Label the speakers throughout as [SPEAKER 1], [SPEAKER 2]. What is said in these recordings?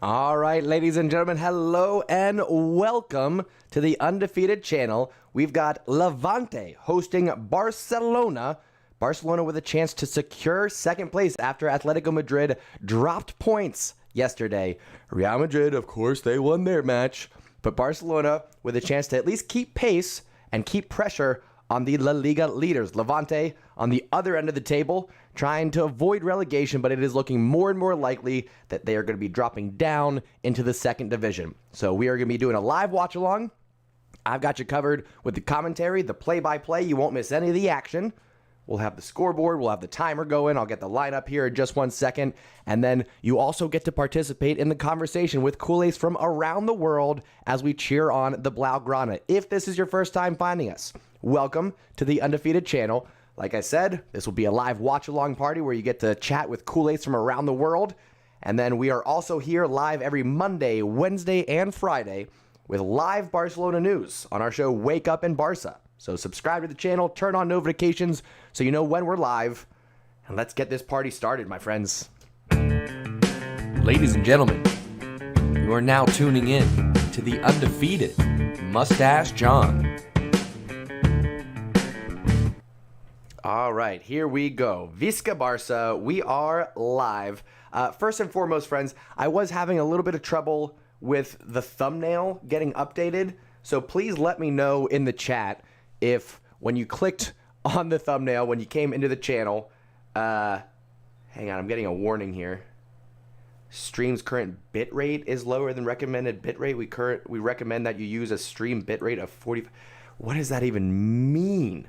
[SPEAKER 1] All right, ladies and gentlemen, hello and welcome to the Undefeated channel. We've got Levante hosting Barcelona. Barcelona with a chance to secure second place after Atletico Madrid dropped points yesterday. Real Madrid, of course, they won their match. But Barcelona with a chance to at least keep pace and keep pressure on the La Liga leaders. Levante on the other end of the table, trying to avoid relegation, but it is looking more and more likely that they are going to be dropping down into the second division. So we are going to be doing a live watch along. I've got you covered with the commentary, the play-by-play. You won't miss any of the action. We'll have the scoreboard. We'll have the timer going. I'll get the lineup here in just 1 second. And then you also get to participate in the conversation with CULERS from around the world as we cheer on the Blaugrana. If this is your first time finding us, welcome to the Undefeated channel. Like I said, this will be a live watch-along party where you get to chat with CULERS from around the world. And then we are also here live every Monday, Wednesday, and Friday with live Barcelona news on our show Wake Up in Barça. So subscribe to the channel, turn on notifications so you know when we're live, and let's get this party started, my friends.
[SPEAKER 2] Ladies and gentlemen, you are now tuning in to the Undefeated Mustache John.
[SPEAKER 1] All right, here we go. Visca Barça, we are live. First and foremost, friends, I was having a little bit of trouble with the thumbnail getting updated, so please let me know in the chat if when you clicked on the thumbnail, when you came into the channel, hang on, I'm getting a warning here. Stream's current bitrate is lower than recommended bitrate. We recommend that you use a stream bitrate of 40. What does that even mean?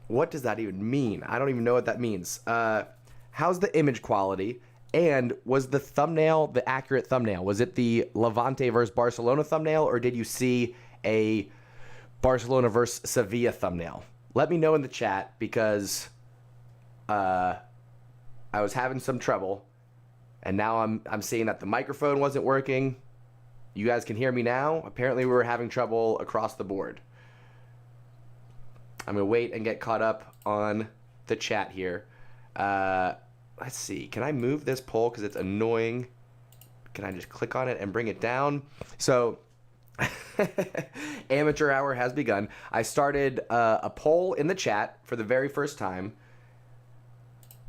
[SPEAKER 1] What does that even mean? I don't even know what that means. How's the image quality? And was the thumbnail the accurate thumbnail? Was it the Levante versus Barcelona thumbnail, or did you see a Barcelona versus Sevilla thumbnail? Let me know in the chat because I was having some trouble, and now I'm seeing that the microphone wasn't working. You guys can hear me now. Apparently we were having trouble across the board. I'm gonna wait and get caught up on the chat here. Let's see. Can I move this poll because it's annoying? Can I just click on it and bring it down? So. Amateur hour has begun. I started a poll in the chat for the very first time.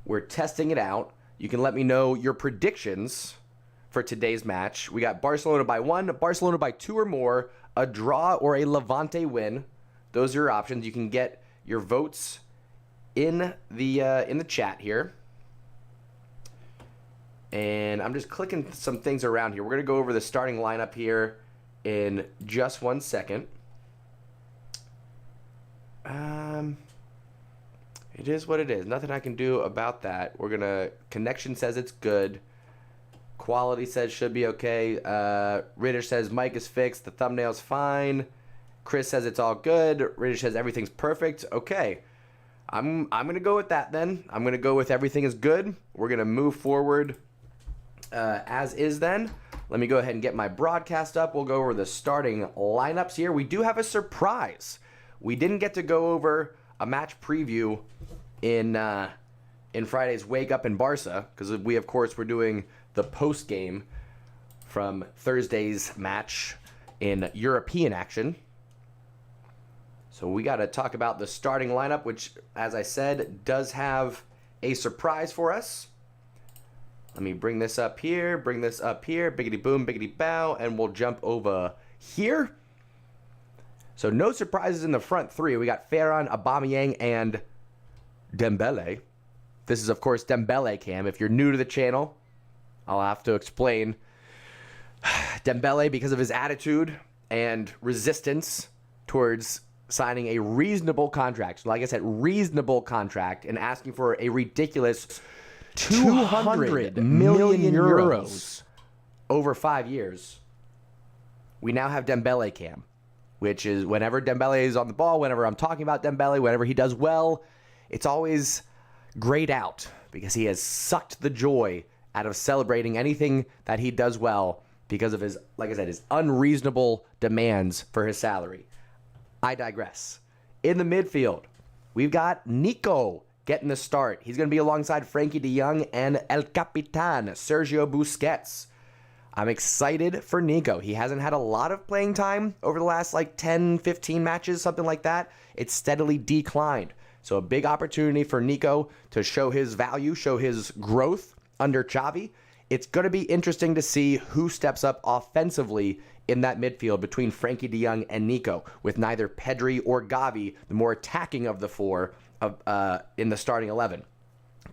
[SPEAKER 1] We're testing it out. You can let me know your predictions for today's match. We got Barcelona by 1, Barcelona by 2 or more, a draw or a Levante win. Those are your options. You can get your votes in the chat here. And I'm just clicking some things around here. We're going to go over the starting lineup here in just 1 second. It is what it is. Nothing I can do about that. Connection says it's good. Quality says should be okay. Ritter says mic is fixed. The thumbnail's fine. Chris says it's all good. Ritter says everything's perfect. Okay. I'm going to go with that then. I'm going to go with everything is good. We're going to move forward as is then. Let me go ahead and get my broadcast up. We'll go over the starting lineups here. We do have a surprise. We didn't get to go over a match preview in Friday's Wake Up in Barça because we, of course, were doing the post game from Thursday's match in European action. So we got to talk about the starting lineup, which, as I said, does have a surprise for us. Let me bring this up here, biggity boom, biggity bow, and we'll jump over here. So no surprises in the front three. We got Ferran, Aubameyang, and Dembele. This is, of course, Dembele cam. If you're new to the channel, I'll have to explain. Dembele, because of his attitude and resistance towards signing a reasonable contract. So like I said, reasonable contract, and asking for a ridiculous 200 million euros over 5 years. We now have Dembele cam, which is whenever Dembele is on the ball, whenever I'm talking about Dembele, whenever he does well, it's always grayed out because he has sucked the joy out of celebrating anything that he does well because of his, like I said, his unreasonable demands for his salary. I digress. In the midfield, we've got Nico getting the start. He's going to be alongside Frankie de Jong and El Capitan, Sergio Busquets. I'm excited for Nico. He hasn't had a lot of playing time over the last like 10, 15 matches, something like that. It's steadily declined. So a big opportunity for Nico to show his value, show his growth under Xavi. It's going to be interesting to see who steps up offensively in that midfield between Frankie de Jong and Nico, with neither Pedri or Gavi, the more attacking of the four in the starting 11.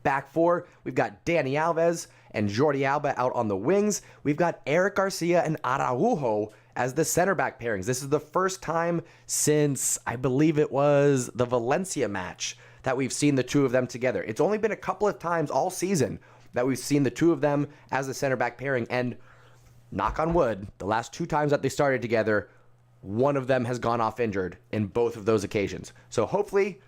[SPEAKER 1] Back four, we've got Dani Alves and Jordi Alba out on the wings. We've got Eric Garcia and Araujo as the center back pairings. This is the first time since, I believe it was the Valencia match, that we've seen the two of them together. It's only been a couple of times all season that we've seen the two of them as the center back pairing, and knock on wood, the last two times that they started together, one of them has gone off injured in both of those occasions. So hopefully,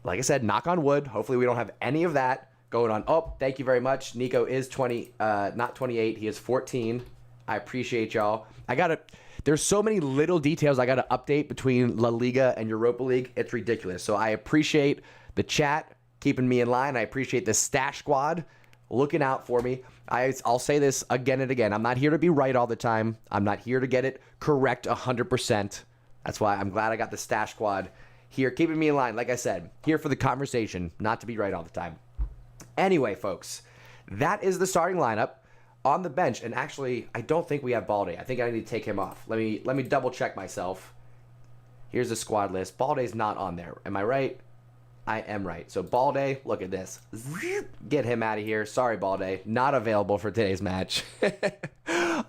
[SPEAKER 1] like I said, knock on wood, hopefully we don't have any of that going on. Oh, thank you very much. Nico is 20, not 28. He is 14. I appreciate y'all. There's so many little details I got to update between La Liga and Europa League. It's ridiculous. So I appreciate the chat keeping me in line. I appreciate the Stash Squad looking out for me. I'll say this again and again. I'm not here to be right all the time. I'm not here to get it correct 100%. That's why I'm glad I got the Stash Squad here keeping me in line. Like I said, here for the conversation, not to be right all the time. Anyway, folks, that is the starting lineup. On the bench, and actually, I don't think we have Balde. I think I need to take him off. Let me double check myself. Here's the squad list. Balde's not on there. Am I right? I am right. So Balde, look at this. Get him out of here. Sorry, Balde. Not available for today's match.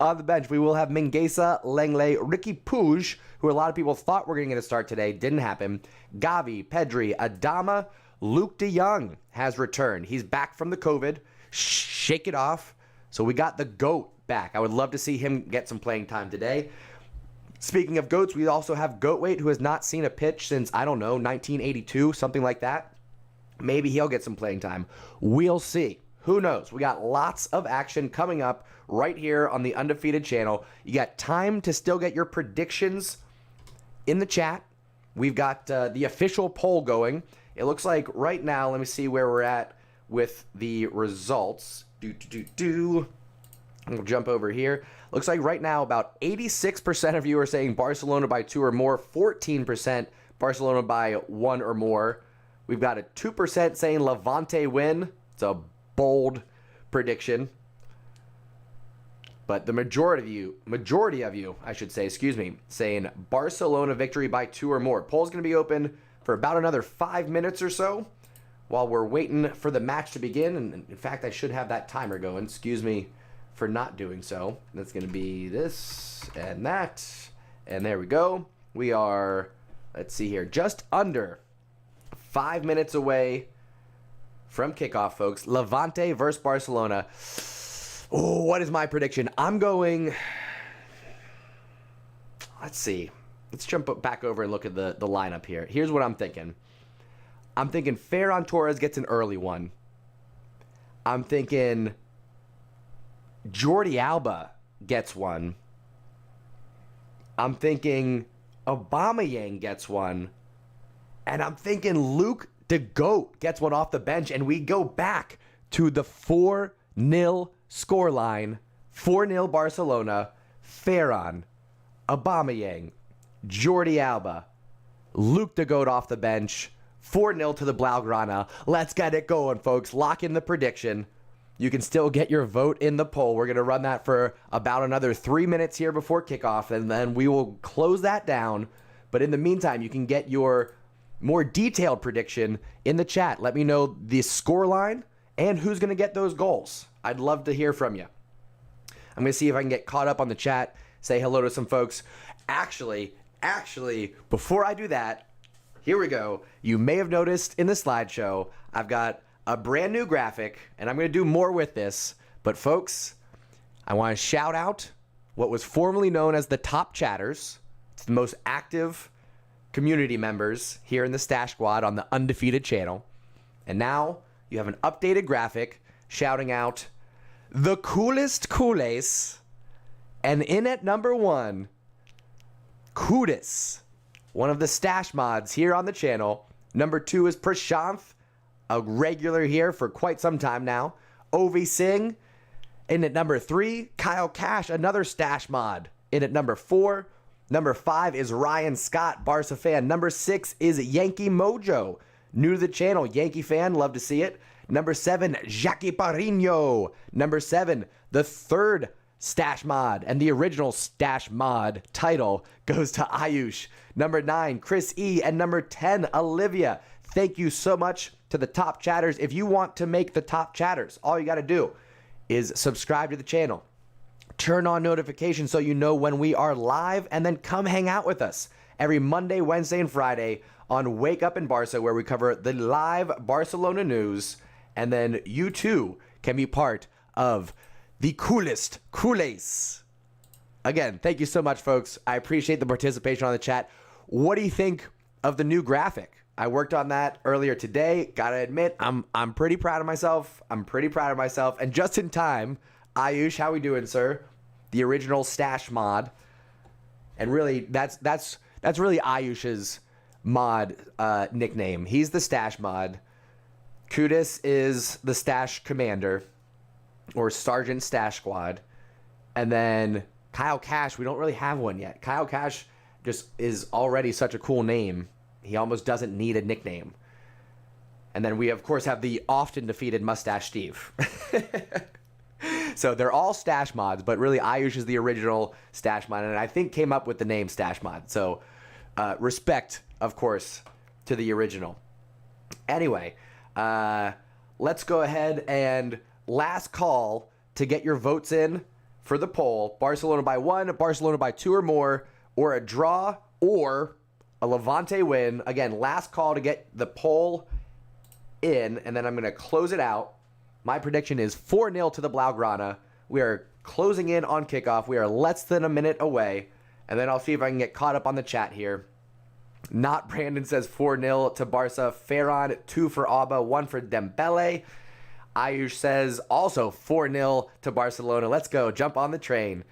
[SPEAKER 1] On the bench, we will have Mingueza, Lenglet, Ricky Puig, who a lot of people thought were going to start today. Didn't happen. Gavi, Pedri, Adama, Luke de Jong has returned. He's back from the COVID. Shake it off. So we got the GOAT back. I would love to see him get some playing time today. Speaking of GOATs, we also have Goatweight, who has not seen a pitch since, I don't know, 1982, something like that. Maybe he'll get some playing time. We'll see. Who knows? We got lots of action coming up right here on the Undefeated channel. You got time to still get your predictions in the chat. We've got the official poll going. It looks like right now, let me see where we're at with the results. We'll jump over here. Looks like right now about 86% of you are saying Barcelona by 2 or more, 14% Barcelona by 1 or more. We've got a 2% saying Levante win. It's a bold prediction. But the majority of you, I should say, saying Barcelona victory by 2 or more. Poll's going to be open for about another 5 minutes or so while we're waiting for the match to begin. And in fact, I should have that timer going. Excuse me for not doing so. That's going to be this and that. And there we go. We are, let's see here, just under 5 minutes away from kickoff, folks. Levante versus Barcelona. Oh, what is my prediction? I'm going, let's see. Let's jump back over and look at the lineup here. Here's what I'm thinking. I'm thinking Ferran Torres gets an early one. I'm thinking Jordi Alba gets one. I'm thinking Aubameyang gets one. And I'm thinking Luke de Goat gets one off the bench, and we go back to the 4-0 scoreline. 4-0 Barcelona. Ferran, Aubameyang, Jordi Alba, Luke de Goat off the bench. 4-0 to the Blaugrana. Let's get it going, folks. Lock in the prediction. You can still get your vote in the poll. We're going to run that for about another 3 minutes here before kickoff, and then we will close that down. But in the meantime, you can get your more detailed prediction in the chat. Let me know the scoreline and who's going to get those goals. I'd love to hear from you. I'm going to see if I can get caught up on the chat, say hello to some folks. Actually, before I do that, here we go. You may have noticed in the slideshow, I've got a brand new graphic, and I'm going to do more with this. But folks, I want to shout out what was formerly known as the top chatters. It's the most active community members here in the Stash Squad on the Undefeated channel. And now you have an updated graphic shouting out the coolest culés. And in at number 1, Kudis, one of the stash mods here on the channel. Number 2 is Prashanth, a regular here for quite some time now. Ovi Singh, In at number 3, Kyle Cash, another stash mod. In at number 4. Number 5 is Ryan Scott, Barça fan. Number 6 is Yankee Mojo, new to the channel, Yankee fan, love to see it. Number 7, Jackie Parino. Number 7, the third stash mod, and the original stash mod title goes to Ayush. Number 9, Chris E. And number 10, Olivia. Thank you so much to the top chatters. If you want to make the top chatters, all you got to do is subscribe to the channel. Turn on notifications so you know when we are live, and then come hang out with us every Monday, Wednesday, and Friday on Wake Up in Barca, where we cover the live Barcelona news, and then you too can be part of the coolest culés. Again, thank you so much, folks. I appreciate the participation on the chat. What do you think of the new graphic? I worked on that earlier today. Gotta admit, I'm pretty proud of myself. And just in time, Ayush, how we doing, sir? The original stash mod. And really, that's really Ayush's mod nickname. He's the stash mod. Kudis is the stash commander, or Sergeant Stash Squad. And then Kyle Cash, we don't really have one yet. Kyle Cash just is already such a cool name. He almost doesn't need a nickname. And then we, of course, have the often defeated Mustache Steve. So they're all stash mods, but really Ayush is the original stash mod, and I think came up with the name stash mod. So respect, of course, to the original. Anyway, let's go ahead and last call to get your votes in for the poll. Barcelona by 1, Barcelona by 2 or more, or a draw, or a Levante win. Again, last call to get the poll in, and then I'm going to close it out. My prediction is 4-0 to the Blaugrana. We are closing in on kickoff. We are less than a minute away, and then I'll see if I can get caught up on the chat here. Not Brandon says 4-0 to Barca. Ferran, 2 for Alba, 1 for Dembele. Ayush says also 4-0 to Barcelona. Let's go. Jump on the train.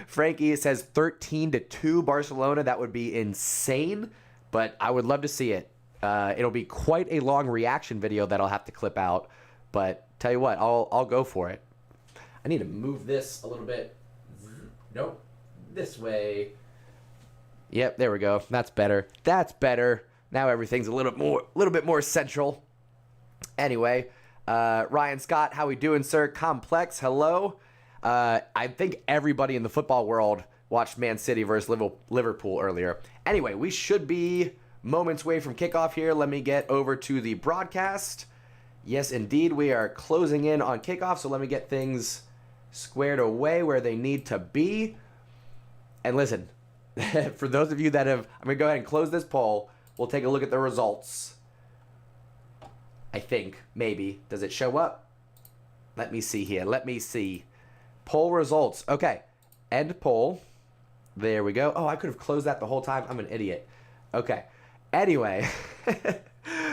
[SPEAKER 1] Frankie says 13-2 Barcelona. That would be insane, but I would love to see it. It'll be quite a long reaction video that I'll have to clip out, but tell you what, I'll go for it. I need to move this a little bit. Nope, this way. Yep, there we go. That's better. That's better. Now everything's a little bit more central. Anyway, Ryan Scott, how we doing, sir? Complex, hello. I think everybody in the football world watched Man City versus Liverpool earlier. Anyway, we should be moments away from kickoff here. Let me get over to the broadcast. Yes, indeed, we are closing in on kickoff, so let me get things squared away where they need to be. And listen, for those of you that have, I'm going to go ahead and close this poll. We'll take a look at the results. I think, maybe. Does it show up? Let me see here. Let me see. Poll results. Okay. End poll. There we go. Oh, I could have closed that the whole time. I'm an idiot. Okay. Anyway,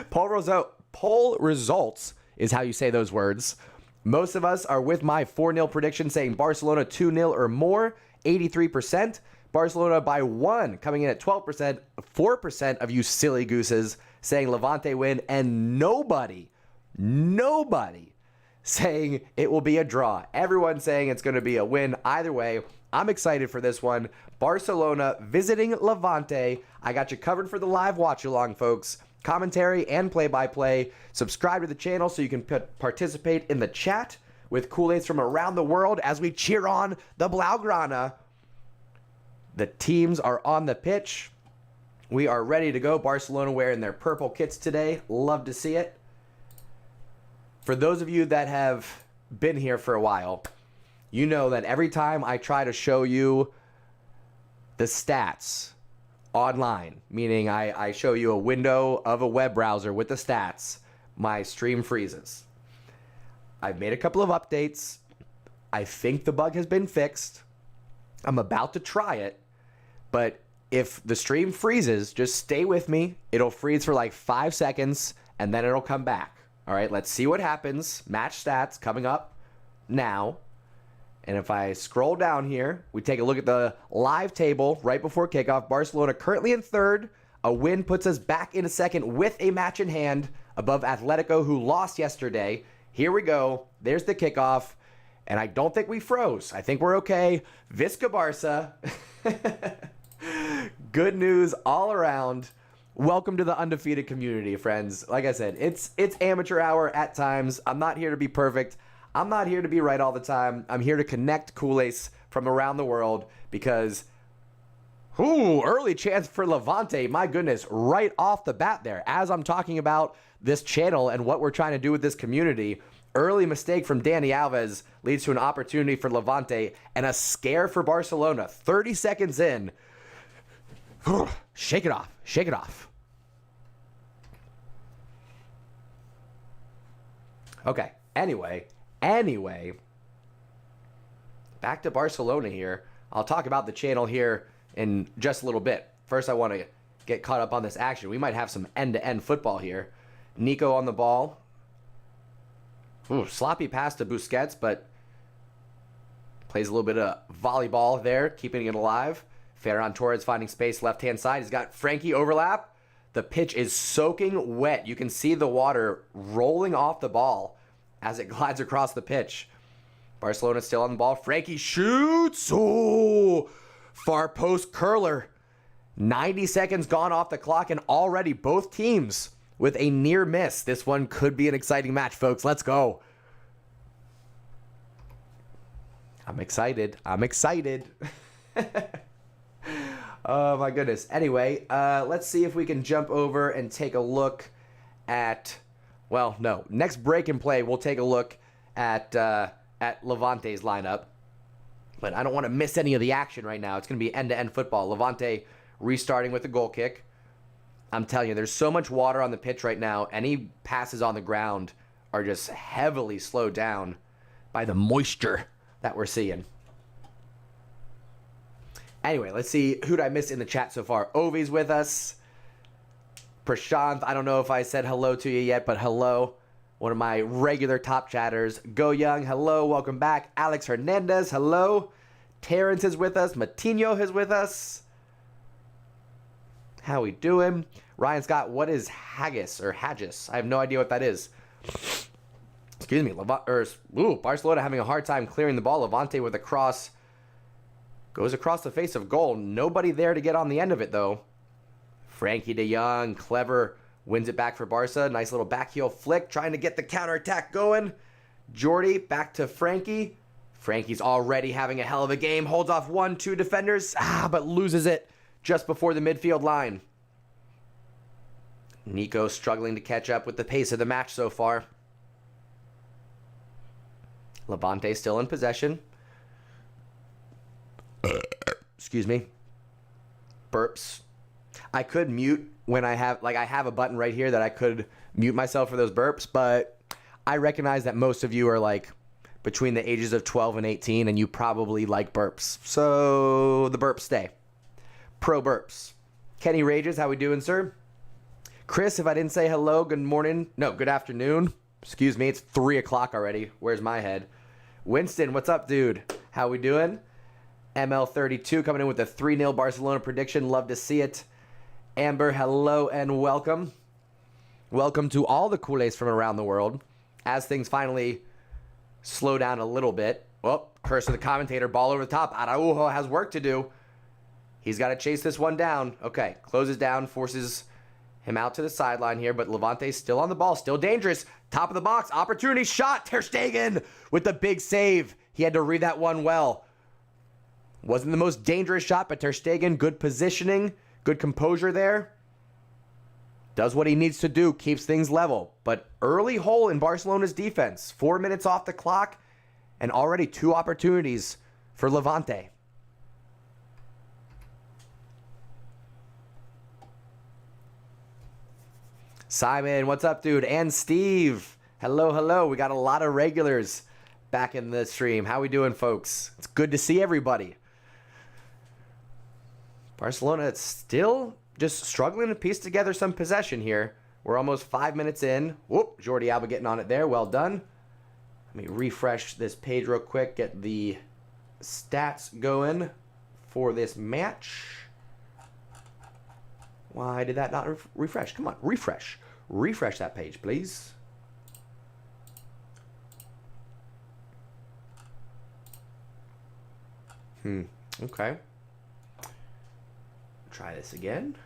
[SPEAKER 1] poll results is how you say those words. Most of us are with my 4-0 prediction saying Barcelona 2-0 or more, 83%. Barcelona by 1 coming in at 12%. 4% of you silly gooses saying Levante win, and nobody saying it will be a draw. Everyone saying it's going to be a win either way. I'm excited for this one. Barcelona visiting Levante. I got you covered for the live watch along, folks. Commentary and play-by-play. Subscribe to the channel so you can participate in the chat with Kool-Aids from around the world as we cheer on the Blaugrana. The teams are on the pitch. We are ready to go. Barcelona wearing their purple kits today. Love to see it. For those of you that have been here for a while, you know that every time I try to show you the stats online, meaning I show you a window of a web browser with the stats, my stream freezes. I've made a couple of updates. I think the bug has been fixed. I'm about to try it, but if the stream freezes, just stay with me. It'll freeze for like 5 seconds, and then it'll come back. All right, let's see what happens. Match stats coming up now. And if I scroll down here, we take a look at the live table right before kickoff. Barcelona currently in third. A win puts us back in a second with a match in hand above Atletico, who lost yesterday. Here we go. There's the kickoff. And I don't think we froze. I think we're okay. Visca Barça. Good news all around. Welcome to the undefeated community, friends. Like I said, it's amateur hour at times. I'm not here to be perfect. I'm not here to be right all the time. I'm here to connect Kool-Ace from around the world because, early chance for Levante. My goodness, right off the bat there. As I'm talking about this channel and what we're trying to do with this community, early mistake from Dani Alves leads to an opportunity for Levante and a scare for Barcelona. 30 seconds in. Shake it off. Shake it off. Okay. Anyway. Back to Barcelona here. I'll talk about the channel here in just a little bit. First, I want to get caught up on this action. We might have some end-to-end football here. Nico on the ball. Sloppy pass to Busquets, but plays a little bit of volleyball there, keeping it alive. Ferran Torres finding space left-hand side. He's got Frankie overlap. The pitch is soaking wet. You can see the water rolling off the ball as it glides across the pitch. Barcelona still on the ball. Frankie shoots. Far post curler. 90 seconds gone off the clock, and already both teams with a near miss. This one could be an exciting match, folks. Let's go. I'm excited. Oh, my goodness. Anyway, let's see if we can jump over and take a look at... Well, no. Next break and play, we'll take a look at Levante's lineup. But I don't want to miss any of the action right now. It's going to be end-to-end football. Levante restarting with a goal kick. I'm telling you, there's so much water on the pitch right now. Any passes on the ground are just heavily slowed down by the moisture that we're seeing. Anyway, let's see who'd I miss in the chat so far. Ovi's with us. Prashanth, I don't know if I said hello to you yet, but hello. One of my regular top chatters. Go Young, hello, welcome back. Alex Hernandez, hello. Terrence is with us. Matinho is with us. How we doing? Ryan Scott, what is haggis or haggis? I have no idea what that is. Excuse me. Barcelona having a hard time clearing the ball. Levante with a cross. Goes across the face of goal. Nobody there to get on the end of it, though. Frankie de Jong, clever, wins it back for Barca. Nice little backheel flick, trying to get the counterattack going. Jordi, back to Frankie. Frankie's already having a hell of a game. Holds off 1-2 defenders, but loses it just before the midfield line. Nico struggling to catch up with the pace of the match so far. Levante still in possession. Excuse me. Burps. I could mute when I have a button right here that I could mute myself for those burps, but I recognize that most of you are between the ages of 12 and 18, and you probably like burps. So the burps stay. Pro burps. Kenny Rages, how we doing, sir? Chris, if I didn't say hello, good morning. No, good afternoon. Excuse me, it's 3 o'clock already. Where's my head? Winston, what's up, dude? How we doing? ML32 coming in with a 3-0 Barcelona prediction. Love to see it. Amber, hello and welcome. Welcome to all the Kool-Ace from around the world. As things finally slow down a little bit. Well, curse of the commentator, ball over the top. Araujo has work to do. He's got to chase this one down. Okay, closes down, forces him out to the sideline here, but Levante's still on the ball, still dangerous. Top of the box, opportunity shot. Ter Stegen with the big save. He had to read that one well. Wasn't the most dangerous shot, but Ter Stegen, good positioning, good composure there. Does what he needs to do, keeps things level. But early hole in Barcelona's defense. 4 minutes off the clock, and already 2 opportunities for Levante. Simon, what's up, dude? And Steve, hello, hello. We got a lot of regulars back in the stream. How we doing, folks? It's good to see everybody. Barcelona, it's still just struggling to piece together some possession here. We're almost 5 minutes in. Whoop, Jordi Alba getting on it there. Well done. Let me refresh this page real quick, get the stats going for this match. Why did that not refresh? Come on, refresh. Refresh that page, please. Okay. Try this again.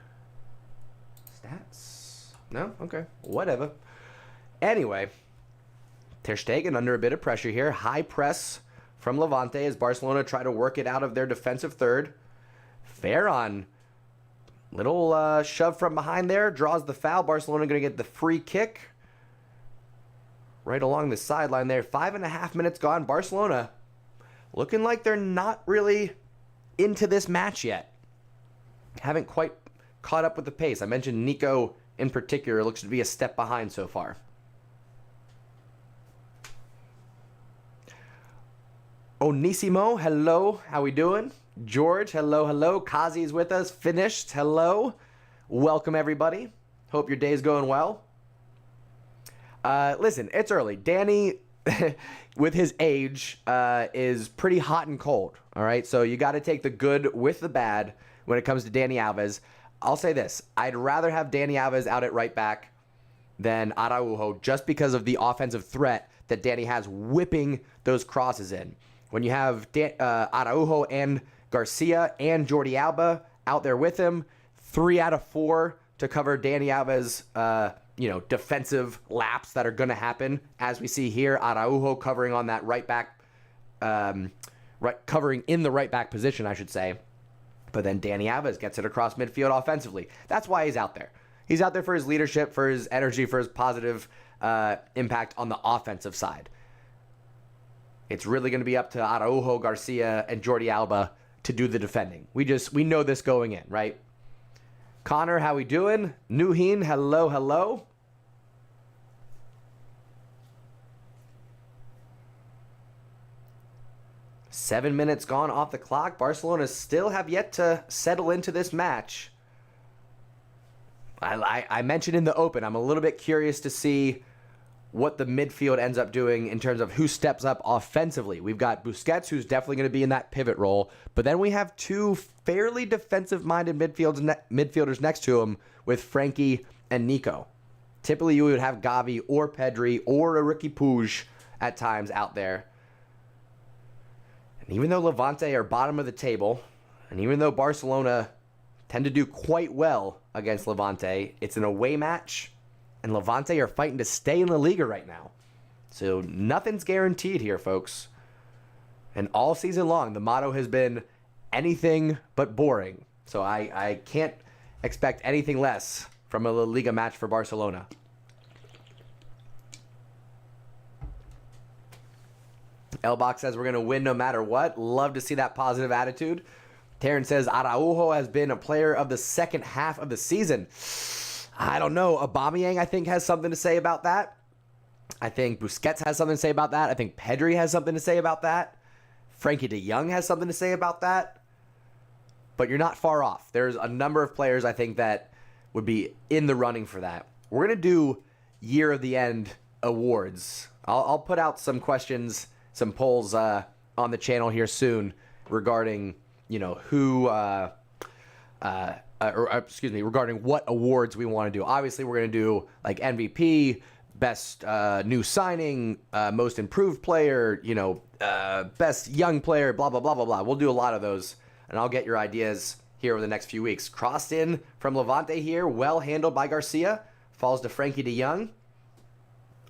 [SPEAKER 1] Stats. No? Okay. Whatever. Anyway, Ter Stegen under a bit of pressure here. High press from Levante as Barcelona try to work it out of their defensive third. Ferran, little shove from behind there, draws the foul. Barcelona going to get the free kick right along the sideline there. 5.5 minutes gone. Barcelona looking like they're not really into this match yet. Haven't quite caught up with the pace. I mentioned Nico in particular looks to be a step behind so far. Onisimo, hello. How we doing? George, hello, hello. Kazi's with us. Finished, hello. Welcome, everybody. Hope your day's going well. Listen, it's early. Danny, with his age, is pretty hot and cold, all right? So you got to take the good with the bad when it comes to Dani Alves. I'll say this. I'd rather have Dani Alves out at right back than Araujo just because of the offensive threat that Danny has whipping those crosses in. When you have Araujo and Garcia and Jordi Alba out there with him, 3 out of 4 to cover Dani Alves' defensive laps that are going to happen. As we see here, Araujo covering on that right back, covering in the right back position, I should say. But then Dani Alves gets it across midfield offensively. That's why he's out there. He's out there for his leadership, for his energy, for his positive impact on the offensive side. It's really going to be up to Araujo, Garcia, and Jordi Alba to do the defending. We know this going in, right? Connor, how we doing? Nuheen, hello, hello. Seven minutes gone off the clock. Barcelona still have yet to settle into this match. I mentioned in the open, I'm a little bit curious to see what the midfield ends up doing in terms of who steps up offensively. We've got Busquets, who's definitely going to be in that pivot role, but then we have 2 fairly defensive-minded midfielders next to him with Frankie and Nico. Typically, you would have Gavi or Pedri or a Ricky Puig at times out there. And even though Levante are bottom of the table, and even though Barcelona tend to do quite well against Levante, it's an away match, and Levante are fighting to stay in La Liga right now. So nothing's guaranteed here, folks. And all season long, the motto has been anything but boring. So I can't expect anything less from a La Liga match for Barcelona. Elbach says we're going to win no matter what. Love to see that positive attitude. Taryn says Araujo has been a player of the second half of the season. I don't know. Aubameyang, I think, has something to say about that. I think Busquets has something to say about that. I think Pedri has something to say about that. Frankie de Jong has something to say about that. But you're not far off. There's a number of players, I think, that would be in the running for that. We're going to do Year of the End awards. I'll put out some questions, some polls on the channel here soon regarding, regarding what awards we want to do. Obviously, we're going to do like MVP, best new signing, most improved player, best young player, blah, blah, blah, blah, blah. We'll do a lot of those, and I'll get your ideas here over the next few weeks. Crossed in from Levante here, well handled by Garcia. Falls to Frankie de Jong.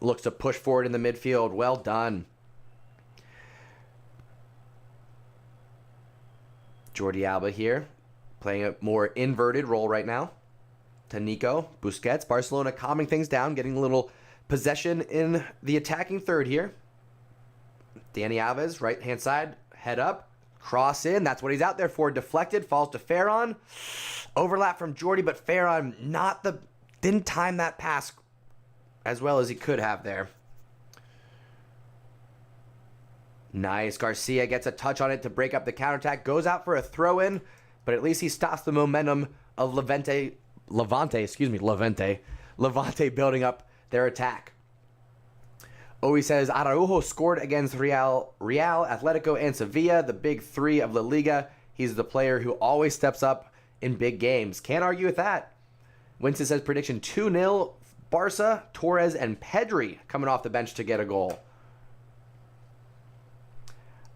[SPEAKER 1] Looks to push forward in the midfield. Well done. Jordi Alba here, playing a more inverted role right now. To Nico, Busquets, Barcelona calming things down, getting a little possession in the attacking third here. Dani Alves, right-hand side, head up, cross in. That's what he's out there for. Deflected, falls to Ferran. Overlap from Jordi, but Ferran didn't time that pass as well as he could have there. Nice. Garcia gets a touch on it to break up the counterattack. Goes out for a throw-in, but at least he stops the momentum of Levante building up their attack. Owie says, Araujo scored against Real, Atletico, and Sevilla, the big 3 of La Liga. He's the player who always steps up in big games. Can't argue with that. Winston says, prediction 2-0, Barça, Torres, and Pedri coming off the bench to get a goal.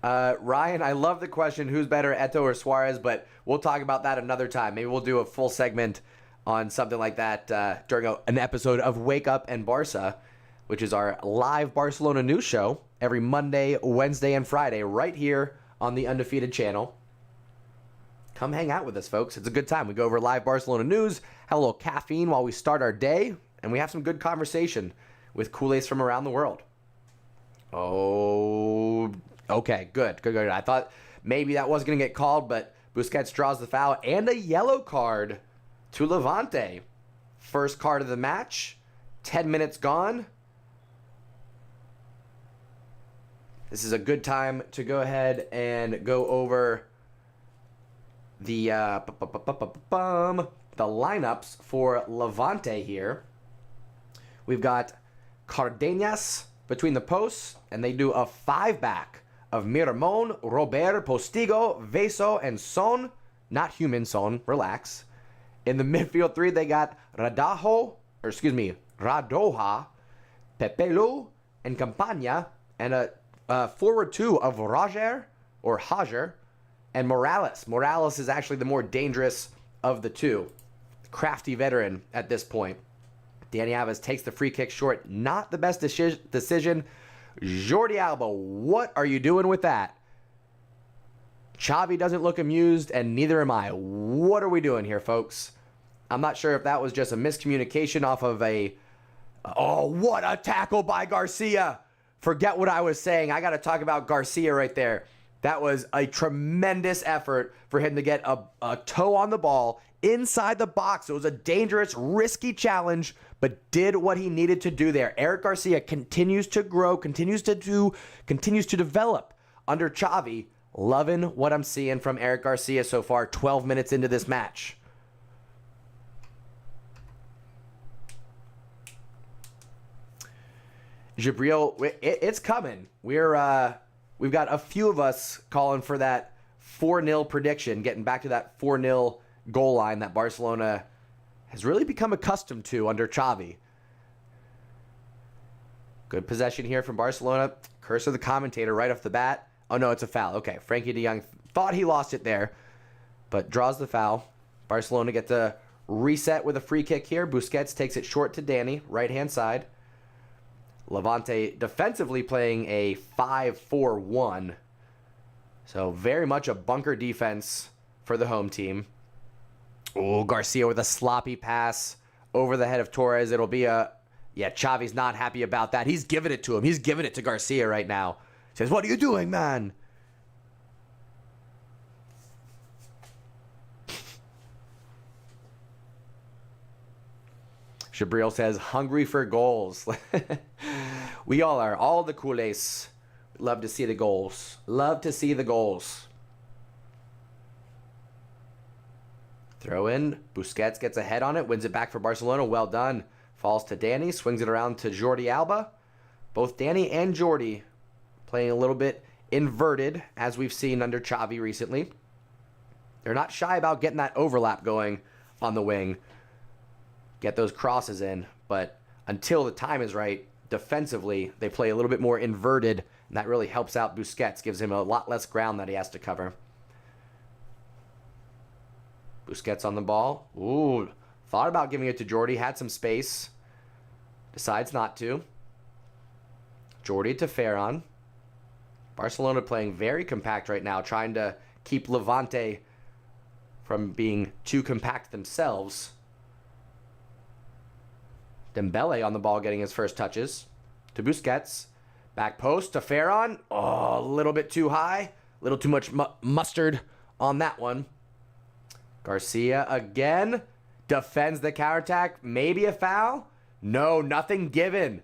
[SPEAKER 1] Ryan, I love the question, who's better, Eto'o or Suarez? But we'll talk about that another time. Maybe we'll do a full segment on something like that during an episode of Wake Up and Barça, which is our live Barcelona news show every Monday, Wednesday, and Friday right here on the Undefeated channel. Come hang out with us, folks. It's a good time. We go over live Barcelona news, have a little caffeine while we start our day, and we have some good conversation with CULERS from around the world. Oh, okay, good. I thought maybe that wasn't going to get called, but Busquets draws the foul and a yellow card to Levante. First card of the match. 10 minutes gone. This is a good time to go ahead and go over the lineups for Levante here. We've got Cardenas between the posts, and they do a 5-back of Miramon, Robert, Postigo, Veso, and Son. Not human Son, relax. In the midfield three, they got Radoja, Pepelu, and Campagna, and a forward two of Roger, or Hager, and Morales. Morales is actually the more dangerous of the two. Crafty veteran at this point. Dani Alves takes the free kick short. Not the best decision. Jordi Alba, what are you doing with that? Xavi doesn't look amused, and neither am I. What are we doing here, folks? I'm not sure if that was just a miscommunication off of a... Oh, what a tackle by Garcia. Forget what I was saying. I got to talk about Garcia right there. That was a tremendous effort for him to get a toe on the ball inside the box. It was a dangerous, risky challenge, but did what he needed to do there. Eric Garcia continues to grow, continues to develop under Xavi. Loving what I'm seeing from Eric Garcia so far, 12 minutes into this match. Gabriel, it's coming. We've got a few of us calling for that 4-0 prediction, getting back to that 4-0 goal line that Barcelona has really become accustomed to under Xavi. Good possession here from Barcelona. Curse of the commentator right off the bat. Oh, no, it's a foul. Okay, Frankie de Jong thought he lost it there, but draws the foul. Barcelona gets a reset with a free kick here. Busquets takes it short to Dani, right-hand side. Levante defensively playing a 5-4-1. So very much a bunker defense for the home team. Oh, Garcia with a sloppy pass over the head of Torres. It'll be a... Yeah, Xavi's not happy about that. He's giving it to him. He's giving it to Garcia right now. He says, what are you doing, man? Gabriel says, hungry for goals. We all are. All the culés love to see the goals. Love to see the goals. Throw in. Busquets gets a head on it. Wins it back for Barcelona. Well done. Falls to Dani. Swings it around to Jordi Alba. Both Dani and Jordi playing a little bit inverted, as we've seen under Xavi recently. They're not shy about getting that overlap going on the wing. Get those crosses in. But until the time is right, defensively, they play a little bit more inverted, and that really helps out Busquets, gives him a lot less ground that he has to cover. Busquets on the ball. Ooh, thought about giving it to Jordi, had some space. Decides not to. Jordi to Ferran. Barcelona playing very compact right now, trying to keep Levante from being too compact themselves. Dembele on the ball getting his first touches. To Busquets. Back post to Ferran. Oh, a little bit too high. A little too much mustard on that one. Garcia again. Defends the counterattack. Maybe a foul? No, nothing given.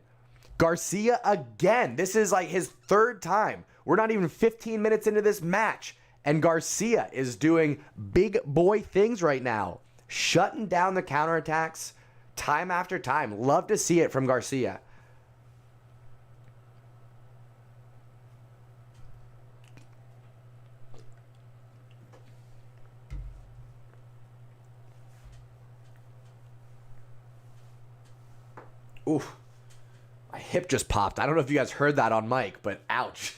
[SPEAKER 1] Garcia again. This is like his third time. We're not even 15 minutes into this match, and Garcia is doing big boy things right now. Shutting down the counterattacks time after time. Love to see it from Garcia. Oof. My hip just popped. I don't know if you guys heard that on mic, but ouch.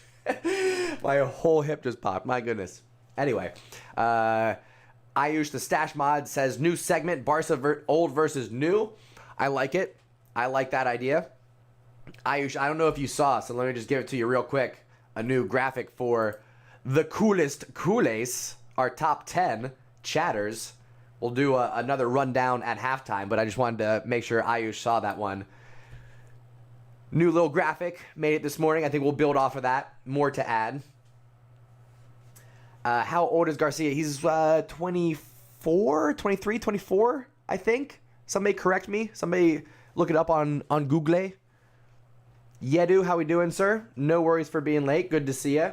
[SPEAKER 1] My whole hip just popped. My goodness. Anyway, Ayush, the Stash Mod, says new segment, Barça old versus new. I like it. I like that idea. Ayush, I don't know if you saw, so let me just give it to you real quick. A new graphic for the coolest Culers, our top 10 chatters. We'll do another rundown at halftime, but I just wanted to make sure Ayush saw that one. New little graphic, made it this morning. I think we'll build off of that. More to add. How old is Garcia? He's 24, 23, 24, I think. Somebody correct me. Somebody look it up on Google. Yedu, how we doing, sir? No worries for being late. Good to see you.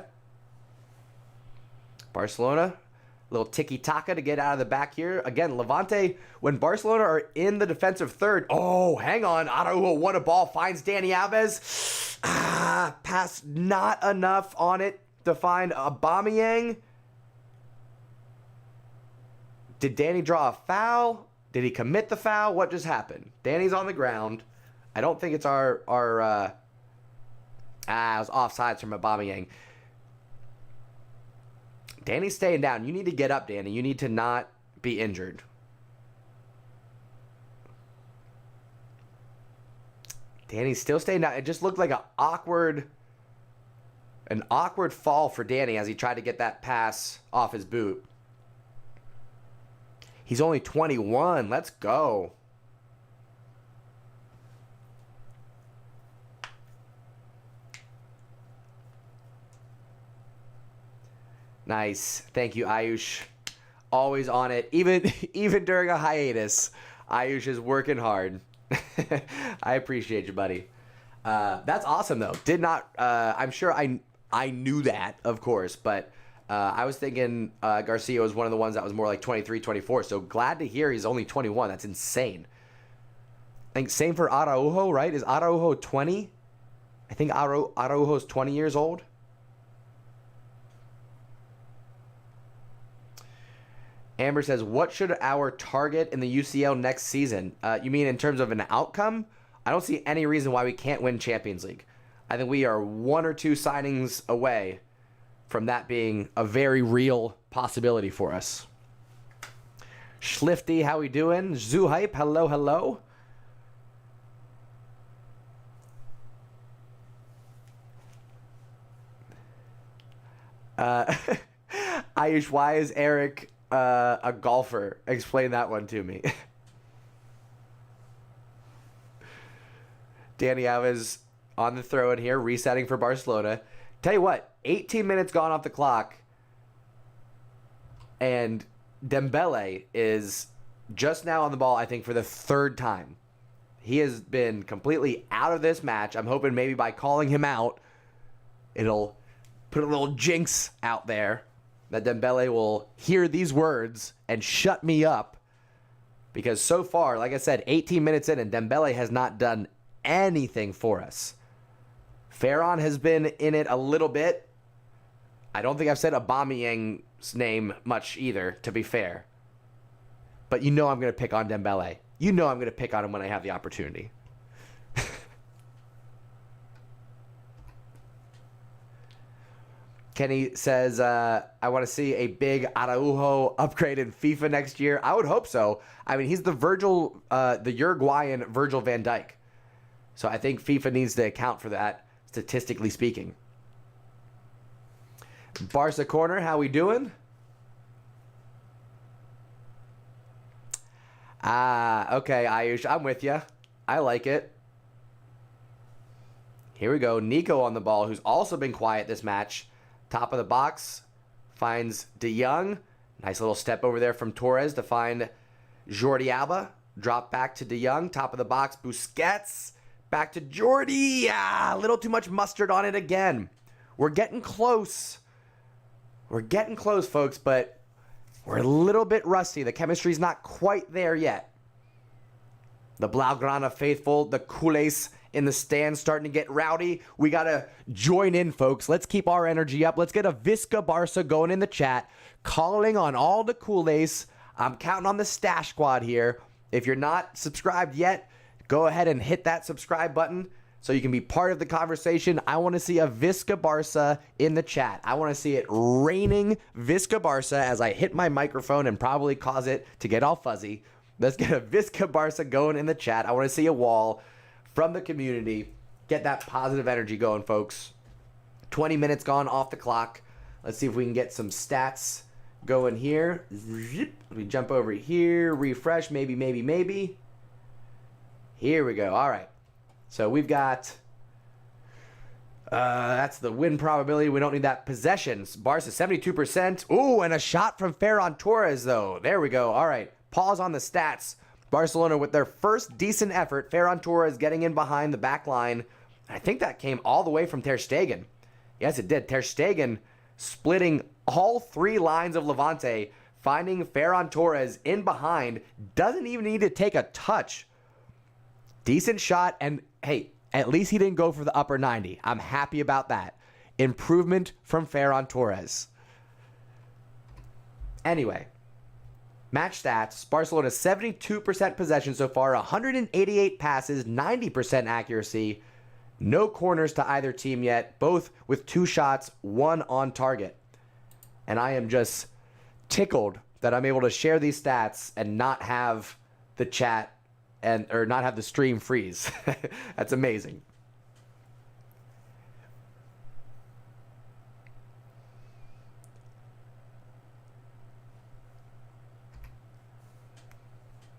[SPEAKER 1] Barcelona. Little tiki-taka to get out of the back here. Again, Levante, when Barcelona are in the defensive third. Oh, hang on. Araujo won a ball. Finds Dani Alves. Pass not enough on it to find Aubameyang. Did Danny draw a foul? Did he commit the foul? What just happened? Danny's on the ground. I don't think it's it was offsides from Aubameyang. Danny's staying down. You need to get up, Danny. You need to not be injured. Danny's still staying down. It just looked like an awkward fall for Danny as he tried to get that pass off his boot. He's only 21. Let's go. Nice. Thank you, Ayush. Always on it. Even during a hiatus, Ayush is working hard. I appreciate you, buddy. That's awesome, though. I'm sure I knew that, of course, but I was thinking Garcia was one of the ones that was more like 23, 24. So glad to hear he's only 21. That's insane. I think same for Araujo, right? Is Araujo 20? I think Araujo's 20 years old. Amber says, what should our target in the UCL next season? You mean in terms of an outcome? I don't see any reason why we can't win Champions League. I think we are one or two signings away from that being a very real possibility for us. Schlifty, how we doing? Zuhype, hello, hello. Ayush, why is Eric a golfer? Explain that one to me. Dani Alves on the throw in here, resetting for Barcelona. Tell you what, 18 minutes gone off the clock, and Dembele is just now on the ball, I think, for the third time. He has been completely out of this match. I'm hoping maybe by calling him out, it'll put a little jinx out there that Dembele will hear these words and shut me up. Because so far, like I said, 18 minutes in, and Dembele has not done anything for us. Ferran has been in it a little bit. I don't think I've said Aubameyang's name much either, to be fair. But you know I'm going to pick on Dembele. You know I'm going to pick on him when I have the opportunity. Kenny says, I want to see a big Araujo upgrade in FIFA next year. I would hope so. I mean, he's the Uruguayan Virgil van Dijk. So I think FIFA needs to account for that, statistically speaking. Barca Corner, how we doing? Okay, Ayush, I'm with you. I like it. Here we go. Nico on the ball, who's also been quiet this match. Top of the box, finds De Jong. Nice little step over there from Torres to find Jordi Alba. Drop back to De Jong. Top of the box, Busquets. Back to Jordi. A little too much mustard on it again. We're getting close. We're getting close, folks, but we're a little bit rusty. The chemistry's not quite there yet. The Blaugrana faithful, the Culers in the stands starting to get rowdy. We got to join in, folks. Let's keep our energy up. Let's get a Visca Barca going in the chat. Calling on all the Culers. I'm counting on the Stash Squad here. If you're not subscribed yet, go ahead and hit that subscribe button. so you can be part of the conversation. I want to see a Visca Barça in the chat. I want to see it raining Visca Barça as I hit my microphone and probably cause it to get all fuzzy. Let's get a Visca Barça going in the chat. I want to see a wall from the community. Get that positive energy going, folks. 20 minutes gone off the clock. Let's see if we can get some stats going here. Zip. We jump over here, refresh, maybe. Here we go. All right. So we've got, that's the win probability. We don't need that. Possessions. Barca 72%. Ooh, and a shot from Ferran Torres, though. There we go. All right. Pause on the stats. Barcelona with their first decent effort. Ferran Torres getting in behind the back line. I think that came all the way from Ter Stegen. Yes, it did. Ter Stegen splitting all three lines of Levante, finding Ferran Torres in behind. Doesn't even need to take a touch. Decent shot, and hey, at least he didn't go for the upper 90. I'm happy about that. Improvement from Ferran Torres. Anyway, match stats. Barcelona 72% possession so far, 188 passes, 90% accuracy. No corners to either team yet, both with 2 shots, 1 on target. And I am just tickled that I'm able to share these stats and not have the chat or not have the stream freeze. That's amazing.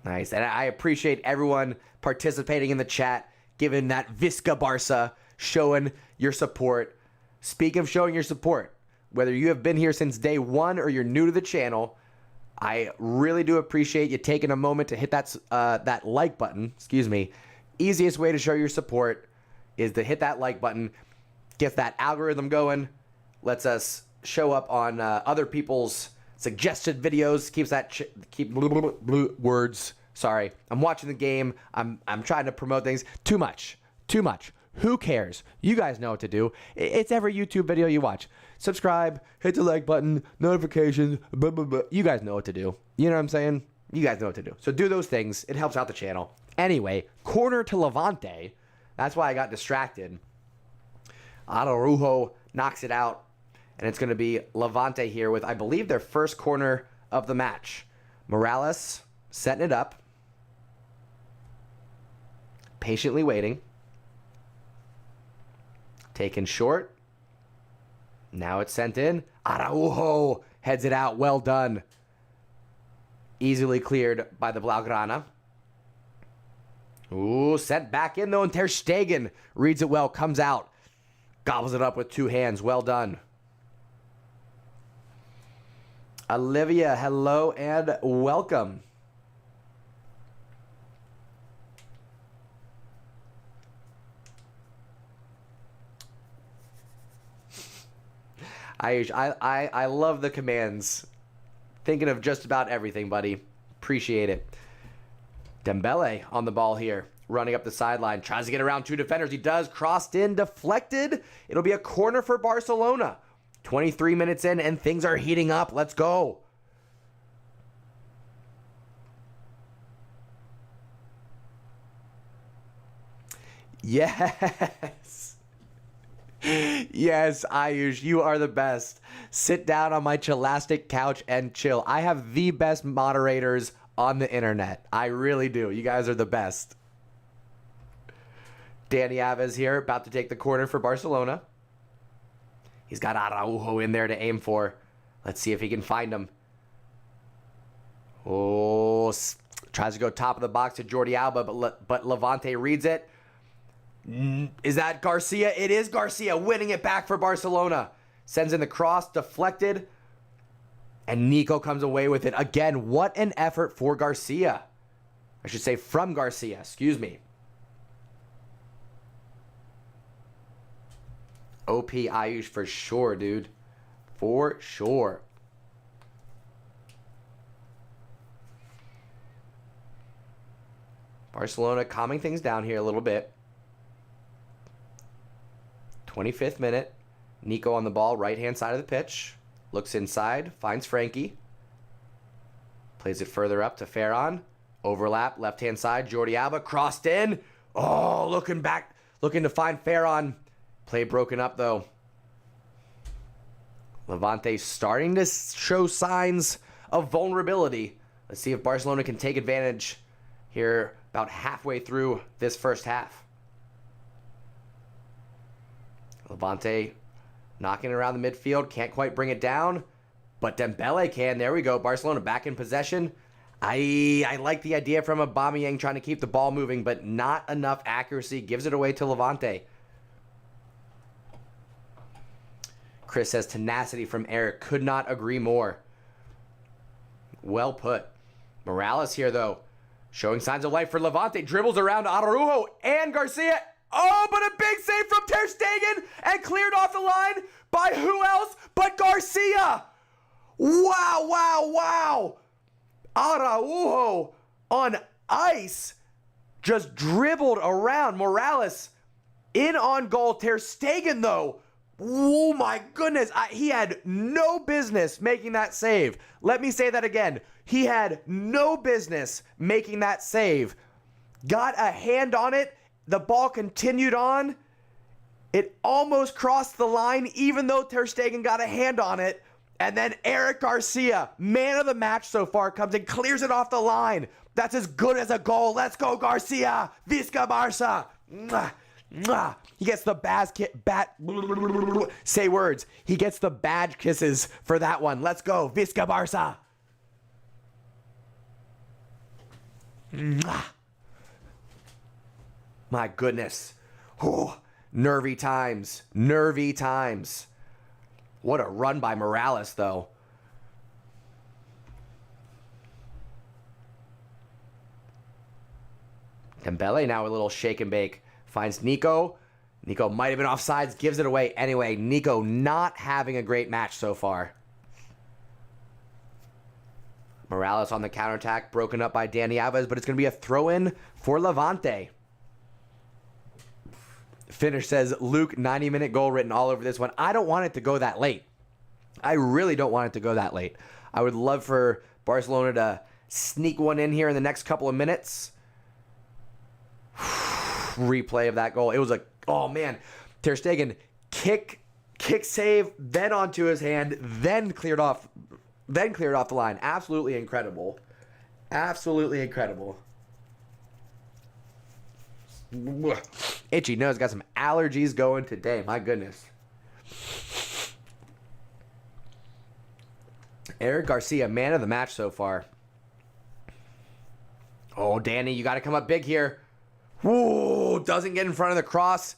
[SPEAKER 1] Nice. And I appreciate everyone participating in the chat, giving that Visca Barça, showing your support. Speaking of showing your support, whether you have been here since day one or you're new to the channel, I really do appreciate you taking a moment to hit that like button. Excuse me. Easiest way to show your support is to hit that like button. Gets that algorithm going. Lets us show up on other people's suggested videos. Keeps that words. Sorry, I'm watching the game. I'm trying to promote things. Too much. Who cares? You guys know what to do. It's every YouTube video you watch. Subscribe, hit the like button, notifications, blah, blah, blah. You guys know what to do. You know what I'm saying? You guys know what to do. So do those things. It helps out the channel. Anyway, corner to Levante. That's why I got distracted. Araujo knocks it out. And it's going to be Levante here with, I believe, their first corner of the match. Morales setting it up. Patiently waiting. Taken short. Now it's sent in. Araujo heads it out. Well done. Easily cleared by the Blaugrana. Ooh, sent back in though, and Ter Stegen reads it well, comes out. Gobbles it up with 2 hands. Well done. Olivia, hello and welcome. I love the commands. Thinking of just about everything, buddy. Appreciate it. Dembele on the ball here. Running up the sideline. Tries to get around 2 defenders. He does. Crossed in. Deflected. It'll be a corner for Barcelona. 23 minutes in and things are heating up. Let's go. Yes. Yes, Ayush, you are the best. Sit down on my chilastic couch and chill. I have the best moderators on the internet. I really do. You guys are the best. Dani Alves here, about to take the corner for Barcelona. He's got Araujo in there to aim for. Let's see if he can find him. Oh, tries to go top of the box to Jordi Alba, but Levante reads it. Is that Garcia? It is Garcia winning it back for Barcelona. Sends in the cross, deflected. And Nico comes away with it. Again, what an effort for Garcia. I should say from Garcia, excuse me. OP Ayush for sure, dude. For sure. Barcelona calming things down here a little bit. 25th minute. Nico on the ball, right-hand side of the pitch. Looks inside, finds Frankie. Plays it further up to Ferran. Overlap, left-hand side, Jordi Alba crossed in. Oh, looking back looking to find Ferran. Play broken up, though. Levante starting to show signs of vulnerability. Let's see if Barcelona can take advantage here about halfway through this first half. Levante knocking around the midfield. Can't quite bring it down, but Dembele can. There we go. Barcelona back in possession. I like the idea from Aubameyang trying to keep the ball moving, but not enough accuracy. Gives it away to Levante. Chris says tenacity from Eric. Could not agree more. Well put. Morales here, though, showing signs of life for Levante. Dribbles around Araujo and Garcia. Oh, but a big save from Ter Stegen and cleared off the line by who else but Garcia. Wow, wow, wow. Araujo on ice just dribbled around Morales in on goal. Ter Stegen, though, oh my goodness, he had no business making that save. Let me say that again. He had no business making that save. Got a hand on it. The ball continued on. It almost crossed the line, even though Ter Stegen got a hand on it. And then Eric Garcia, man of the match so far, comes and clears it off the line. That's as good as a goal. Let's go, Garcia. Visca Barça. Mwah. Mwah. He gets the say words. He gets the badge kisses for that one. Let's go, Visca Barça. Mwah. My goodness. Oh, nervy times. Nervy times. What a run by Morales, though. Dembele now a little shake and bake. Finds Nico. Nico might have been offsides. Gives it away anyway. Nico not having a great match so far. Morales on the counterattack. Broken up by Dani Alves, but it's going to be a throw-in for Levante. Finish says, Luke, 90-minute goal written all over this one. I don't want it to go that late. I really don't want it to go that late. I would love for Barcelona to sneak one in here in the next couple of minutes. Replay of that goal. It was oh man, Ter Stegen kick save, then onto his hand, then cleared off the line. Absolutely incredible. Absolutely incredible. Itchy nose, got some allergies going today. My goodness. Eric Garcia, man of the match so far. Oh, Danny, you got to come up big here. Whoa, doesn't get in front of the cross.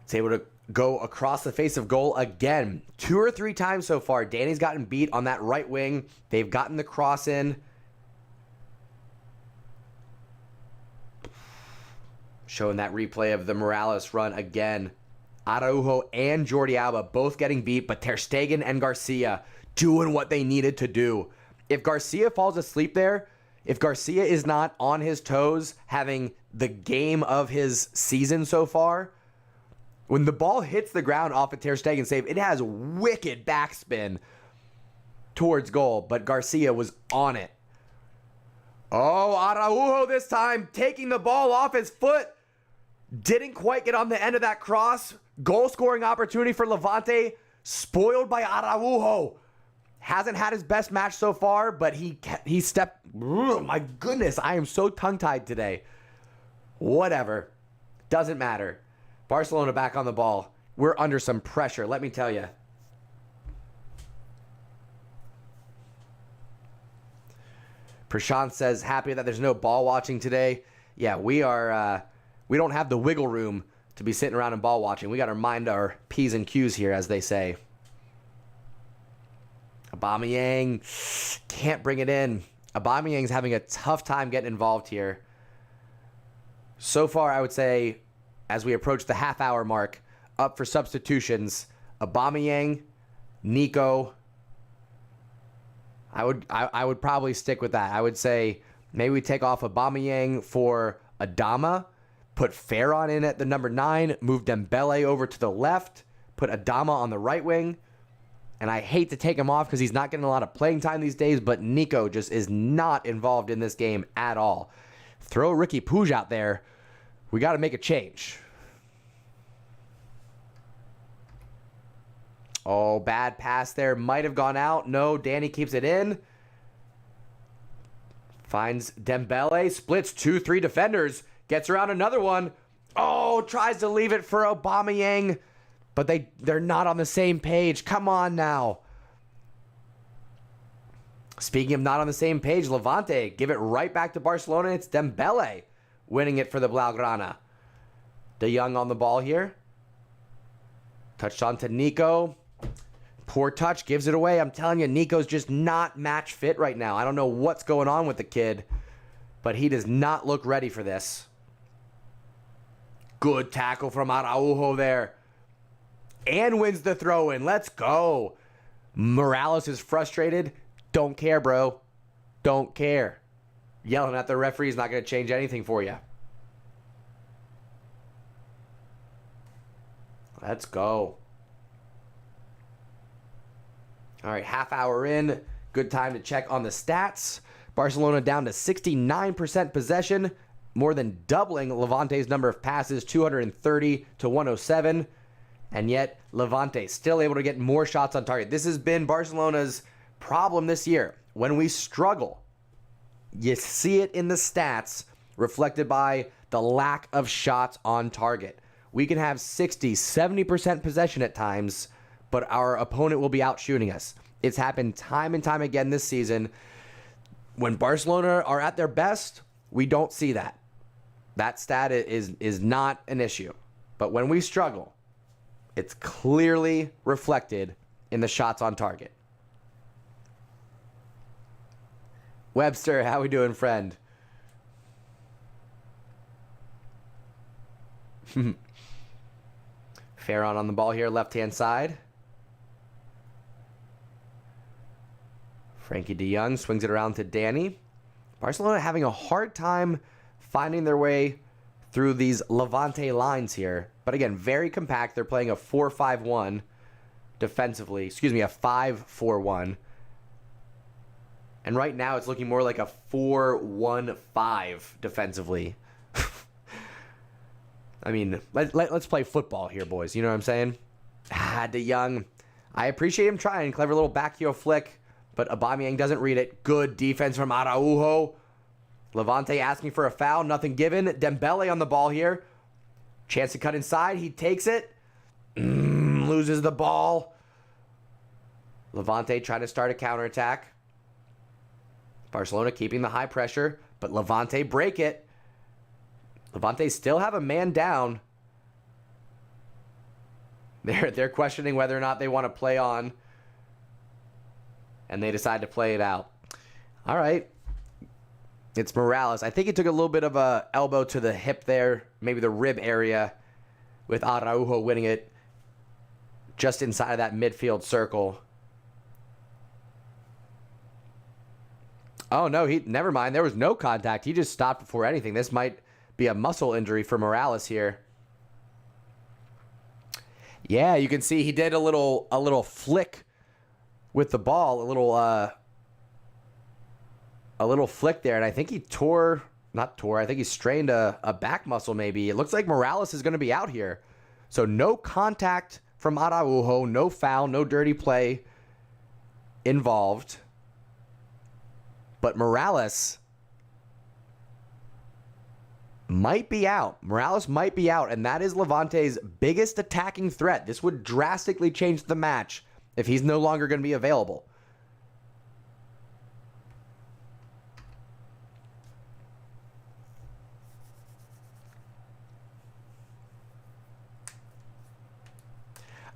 [SPEAKER 1] It's able to go across the face of goal again. 2 or 3 times so far. Danny's gotten beat on that right wing. They've gotten the cross in. Showing that replay of the Morales run again. Araujo and Jordi Alba both getting beat, but Ter Stegen and Garcia doing what they needed to do. If Garcia falls asleep there, if Garcia is not on his toes, having the game of his season so far, when the ball hits the ground off a Ter Stegen save, it has wicked backspin towards goal, but Garcia was on it. Oh, Araujo this time taking the ball off his foot. Didn't quite get on the end of that cross. Goal scoring opportunity for Levante. Spoiled by Araujo. Hasn't had his best match so far, but he stepped. Oh my goodness, I am so tongue-tied today. Whatever. Doesn't matter. Barcelona back on the ball. We're under some pressure, let me tell you. Prashant says, happy that there's no ball watching today. Yeah, we are. We don't have the wiggle room to be sitting around and ball watching. We got to mind our P's and Q's here, as they say. Aubameyang can't bring it in. Aubameyang's having a tough time getting involved here. So far, I would say, as we approach the half-hour mark, up for substitutions, Aubameyang, Nico. I would probably stick with that. I would say maybe we take off Aubameyang for Adama, put Ferran in at the number 9, move Dembele over to the left, put Adama on the right wing. And I hate to take him off because he's not getting a lot of playing time these days, but Nico just is not involved in this game at all. Throw Ricky Puig out there. We got to make a change. Oh, bad pass there. Might have gone out. No, Danny keeps it in. Finds Dembele. Splits 2-3 defenders. Gets around another one. Oh, tries to leave it for Aubameyang. But they're not on the same page. Come on now. Speaking of not on the same page, Levante give it right back to Barcelona. It's Dembele winning it for the Blaugrana. De Jong on the ball here. Touched on to Nico. Poor touch, gives it away. I'm telling you, Nico's just not match fit right now. I don't know what's going on with the kid, but he does not look ready for this. Good tackle from Araujo there. And wins the throw-in. Let's go. Morales is frustrated. Don't care, bro. Don't care. Yelling at the referee is not going to change anything for you. Let's go. All right, half hour in. Good time to check on the stats. Barcelona down to 69% possession, more than doubling Levante's number of passes, 230 to 107. And yet, Levante still able to get more shots on target. This has been Barcelona's problem this year. When we struggle, you see it in the stats reflected by the lack of shots on target. We can have 60, 70% possession at times, but our opponent will be out shooting us. It's happened time and time again this season. When Barcelona are at their best, we don't see that. That stat is not an issue. But when we struggle, it's clearly reflected in the shots on target. Webster, how we doing, friend? Ferron on the ball here, left-hand side. Frankie de Jong swings it around to Danny. Barcelona having a hard time finding their way through these Levante lines here. But again, very compact. They're playing a 4-5-1 defensively. Excuse me, a 5-4-1. And right now it's looking more like a 4-1-5 defensively. I mean, let's play football here, boys. You know what I'm saying? De Jong. I appreciate him trying. Clever little back heel flick. But Aubameyang doesn't read it. Good defense from Araujo. Levante asking for a foul. Nothing given. Dembele on the ball here. Chance to cut inside. He takes it. Loses the ball. Levante trying to start a counterattack. Barcelona keeping the high pressure. But Levante break it. Levante still have a man down. They're questioning whether or not they want to play on. And they decide to play it out. All right. It's Morales. I think he took a little bit of a elbow to the hip there. Maybe the rib area. With Araujo winning it. Just inside of that midfield circle. Oh, no. Never mind. There was no contact. He just stopped before anything. This might be a muscle injury for Morales here. Yeah, you can see he did a little flick with the ball, a little flick there, and I think he I think he strained a back muscle maybe. It looks like Morales is going to be out here. So no contact from Araujo, no foul, no dirty play involved. But Morales might be out. Morales might be out, and that is Levante's biggest attacking threat. This would drastically change the match if he's no longer going to be available.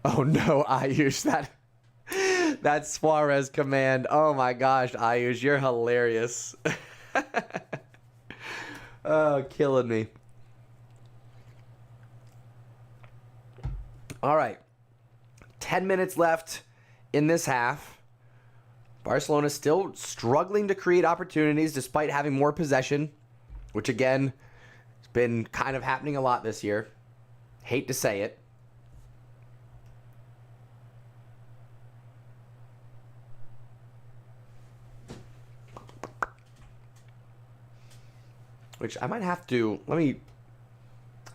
[SPEAKER 1] Oh no, Ayush, that Suarez command. Oh my gosh, Ayush, you're hilarious. Oh, killing me. All right. 10 minutes left in this half. Barcelona still struggling to create opportunities despite having more possession, which again has been kind of happening a lot this year. Hate to say it. Which I might have to, let me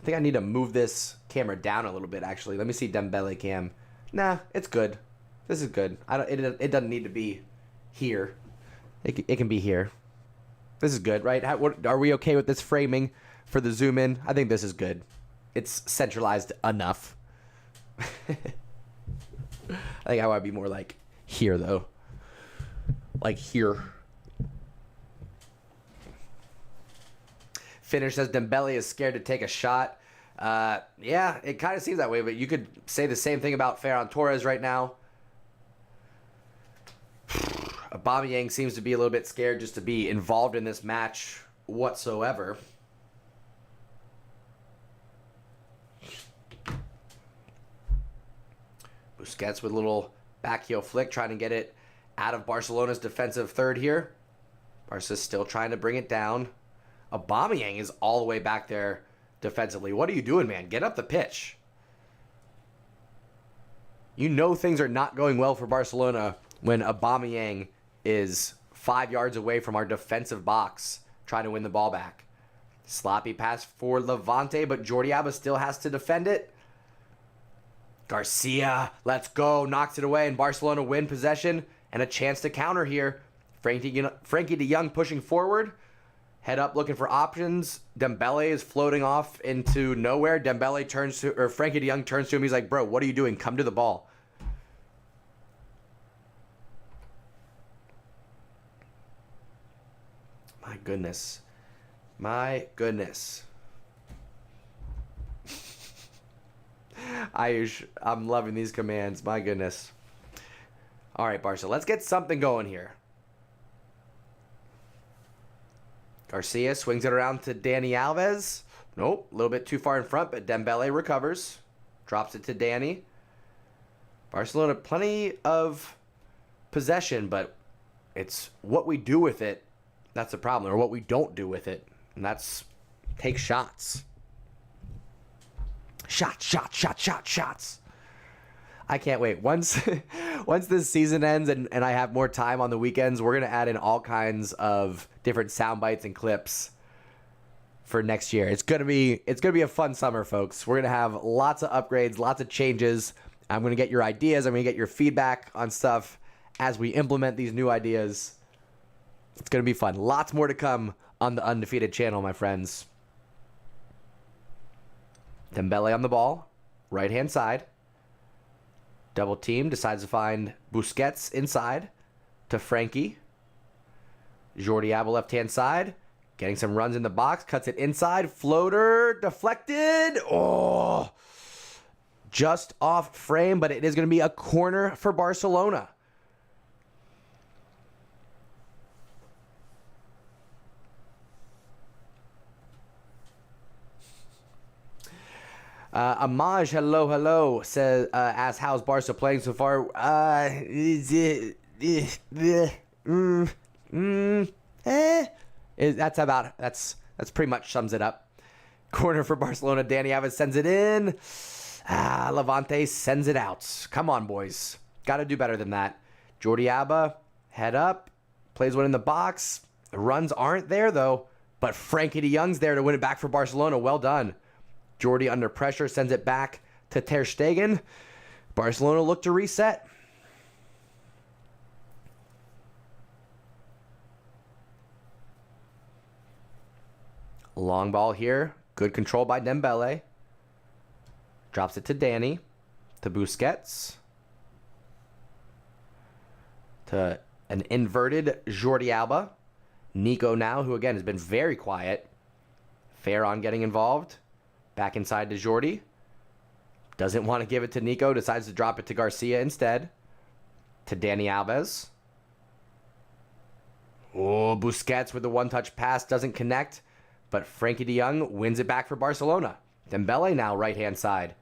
[SPEAKER 1] I think I need to move this camera down a little bit, actually. Let me see Dembele cam. Nah, it's good. This is good. It doesn't need to be here. It can be here. This is good, right? Are we okay with this framing for the zoom in? I think this is good. It's centralized enough. I think I want to be more like here, though. Like here. Finish says Dembele is scared to take a shot. Yeah, it kind of seems that way, but you could say the same thing about Ferran Torres right now. Aubameyang seems to be a little bit scared just to be involved in this match whatsoever. Busquets with a little back heel flick, trying to get it out of Barcelona's defensive third here. Barca's still trying to bring it down. Aubameyang is all the way back there defensively. What are you doing, man? Get up the pitch. You know things are not going well for Barcelona when Aubameyang is 5 yards away from our defensive box trying to win the ball back. Sloppy pass for Levante, but Jordi Alba still has to defend it. Garcia, let's go, knocks it away, and Barcelona win possession and a chance to counter here. Frankie de Jong pushing forward. Head up looking for options. Dembele is floating off into nowhere. Frankie de Jong turns to him. He's like, bro, what are you doing? Come to the ball. My goodness. My goodness. I'm loving these commands. My goodness. All right, Barca, let's get something going here. Garcia swings it around to Dani Alves. Nope, a little bit too far in front, but Dembele recovers. Drops it to Dani. Barcelona, plenty of possession, but it's what we do with it that's the problem, or what we don't do with it, and that's take shots. Shots. I can't wait. Once this season ends and I have more time on the weekends, we're going to add in all kinds of different sound bites and clips for next year. It's going to be a fun summer, folks. We're going to have lots of upgrades, lots of changes. I'm going to get your ideas. I'm going to get your feedback on stuff as we implement these new ideas. It's going to be fun. Lots more to come on the Undefeated channel, my friends. Dembele on the ball, right-hand side. Double team, decides to find Busquets inside to Frankie. Jordi Alba left-hand side, getting some runs in the box, cuts it inside, floater, deflected. Oh, just off frame, but it is going to be a corner for Barcelona. Amaj, hello, says, asks how's Barca playing so far? That's pretty much sums it up. Corner for Barcelona. Dani Alves sends it in. Levante sends it out. Come on, boys. Got to do better than that. Jordi Alba, head up, plays one in the box. The runs aren't there though, but Frankie de Jong's there to win it back for Barcelona. Well done. Jordi under pressure sends it back to Ter Stegen. Barcelona look to reset. Long ball here. Good control by Dembele. Drops it to Dani. To Busquets. To an inverted Jordi Alba. Nico now, who again has been very quiet. Ferran getting involved. Back inside to Jordi. Doesn't want to give it to Nico. Decides to drop it to Garcia instead. To Dani Alves. Oh, Busquets with the one-touch pass. Doesn't connect. But Frankie de Jong wins it back for Barcelona. Dembele now right-hand side.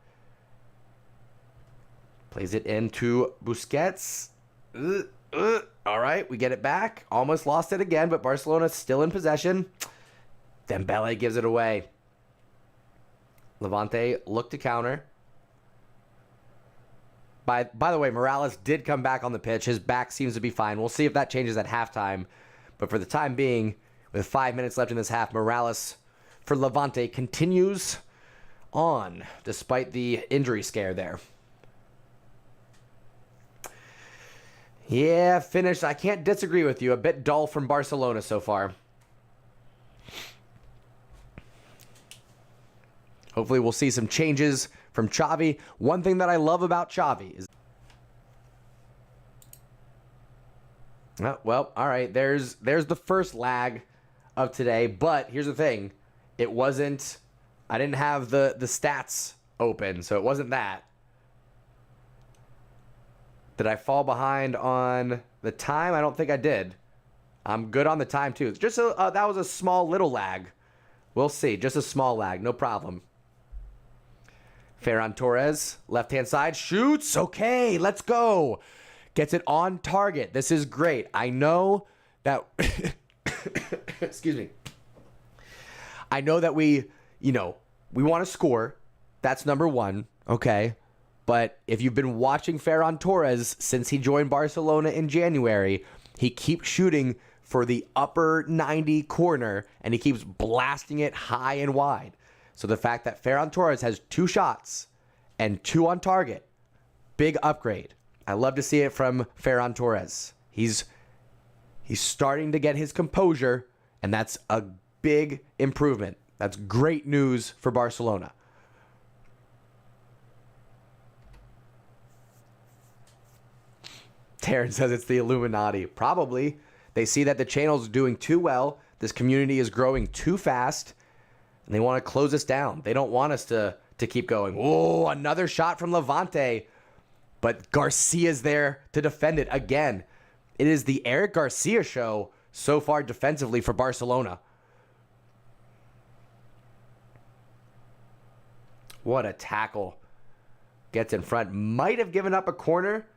[SPEAKER 1] Plays it into Busquets. All right, we get it back. Almost lost it again, but Barcelona still in possession. Dembele gives it away. Levante look to counter. By the way, Morales did come back on the pitch. His back seems to be fine. We'll see if that changes at halftime. But for the time being, with 5 minutes left in this half, Morales for Levante continues on, despite the injury scare there. Yeah, finish. I can't disagree with you. A bit dull from Barcelona so far. Hopefully we'll see some changes from Xavi. One thing that I love about Xavi is... Oh, well, all right. There's the first lag of today. But here's the thing. It wasn't... I didn't have the stats open, so it wasn't that. Did I fall behind on the time? I don't think I did. I'm good on the time, too. It's just that was a small little lag. We'll see. Just a small lag. No problem. Ferran Torres, left-hand side, shoots. Okay, let's go. Gets it on target. This is great. I know that... Excuse me. I know that we want to score. That's number one, okay? But if you've been watching Ferran Torres since he joined Barcelona in January, he keeps shooting for the upper 90 corner, and he keeps blasting it high and wide. So the fact that Ferran Torres has 2 shots and 2 on target, big upgrade. I love to see it from Ferran Torres. He's starting to get his composure, and that's a big improvement. That's great news for Barcelona. Taryn says it's the Illuminati. Probably. They see that the channel's doing too well. This community is growing too fast. And they want to close us down. They don't want us to keep going. Whoa, another shot from Levante. But Garcia's there to defend it again. It is the Eric Garcia show so far defensively for Barcelona. What a tackle. Gets in front. Might have given up a corner.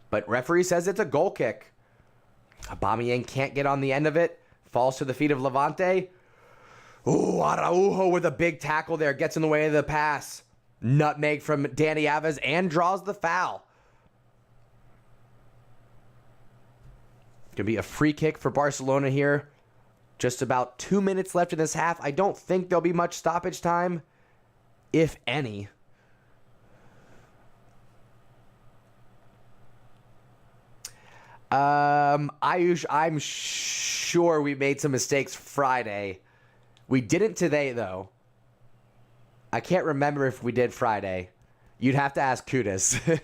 [SPEAKER 1] But referee says it's a goal kick. Aubameyang can't get on the end of it. Falls to the feet of Levante. Ooh, Araujo with a big tackle there. Gets in the way of the pass. Nutmeg from Dani Alves and draws the foul. Going to be a free kick for Barcelona here. Just about 2 minutes left in this half. I don't think there'll be much stoppage time, if any. I'm sure we made some mistakes Friday. We didn't today, though. I can't remember if we did Friday. You'd have to ask Kudus.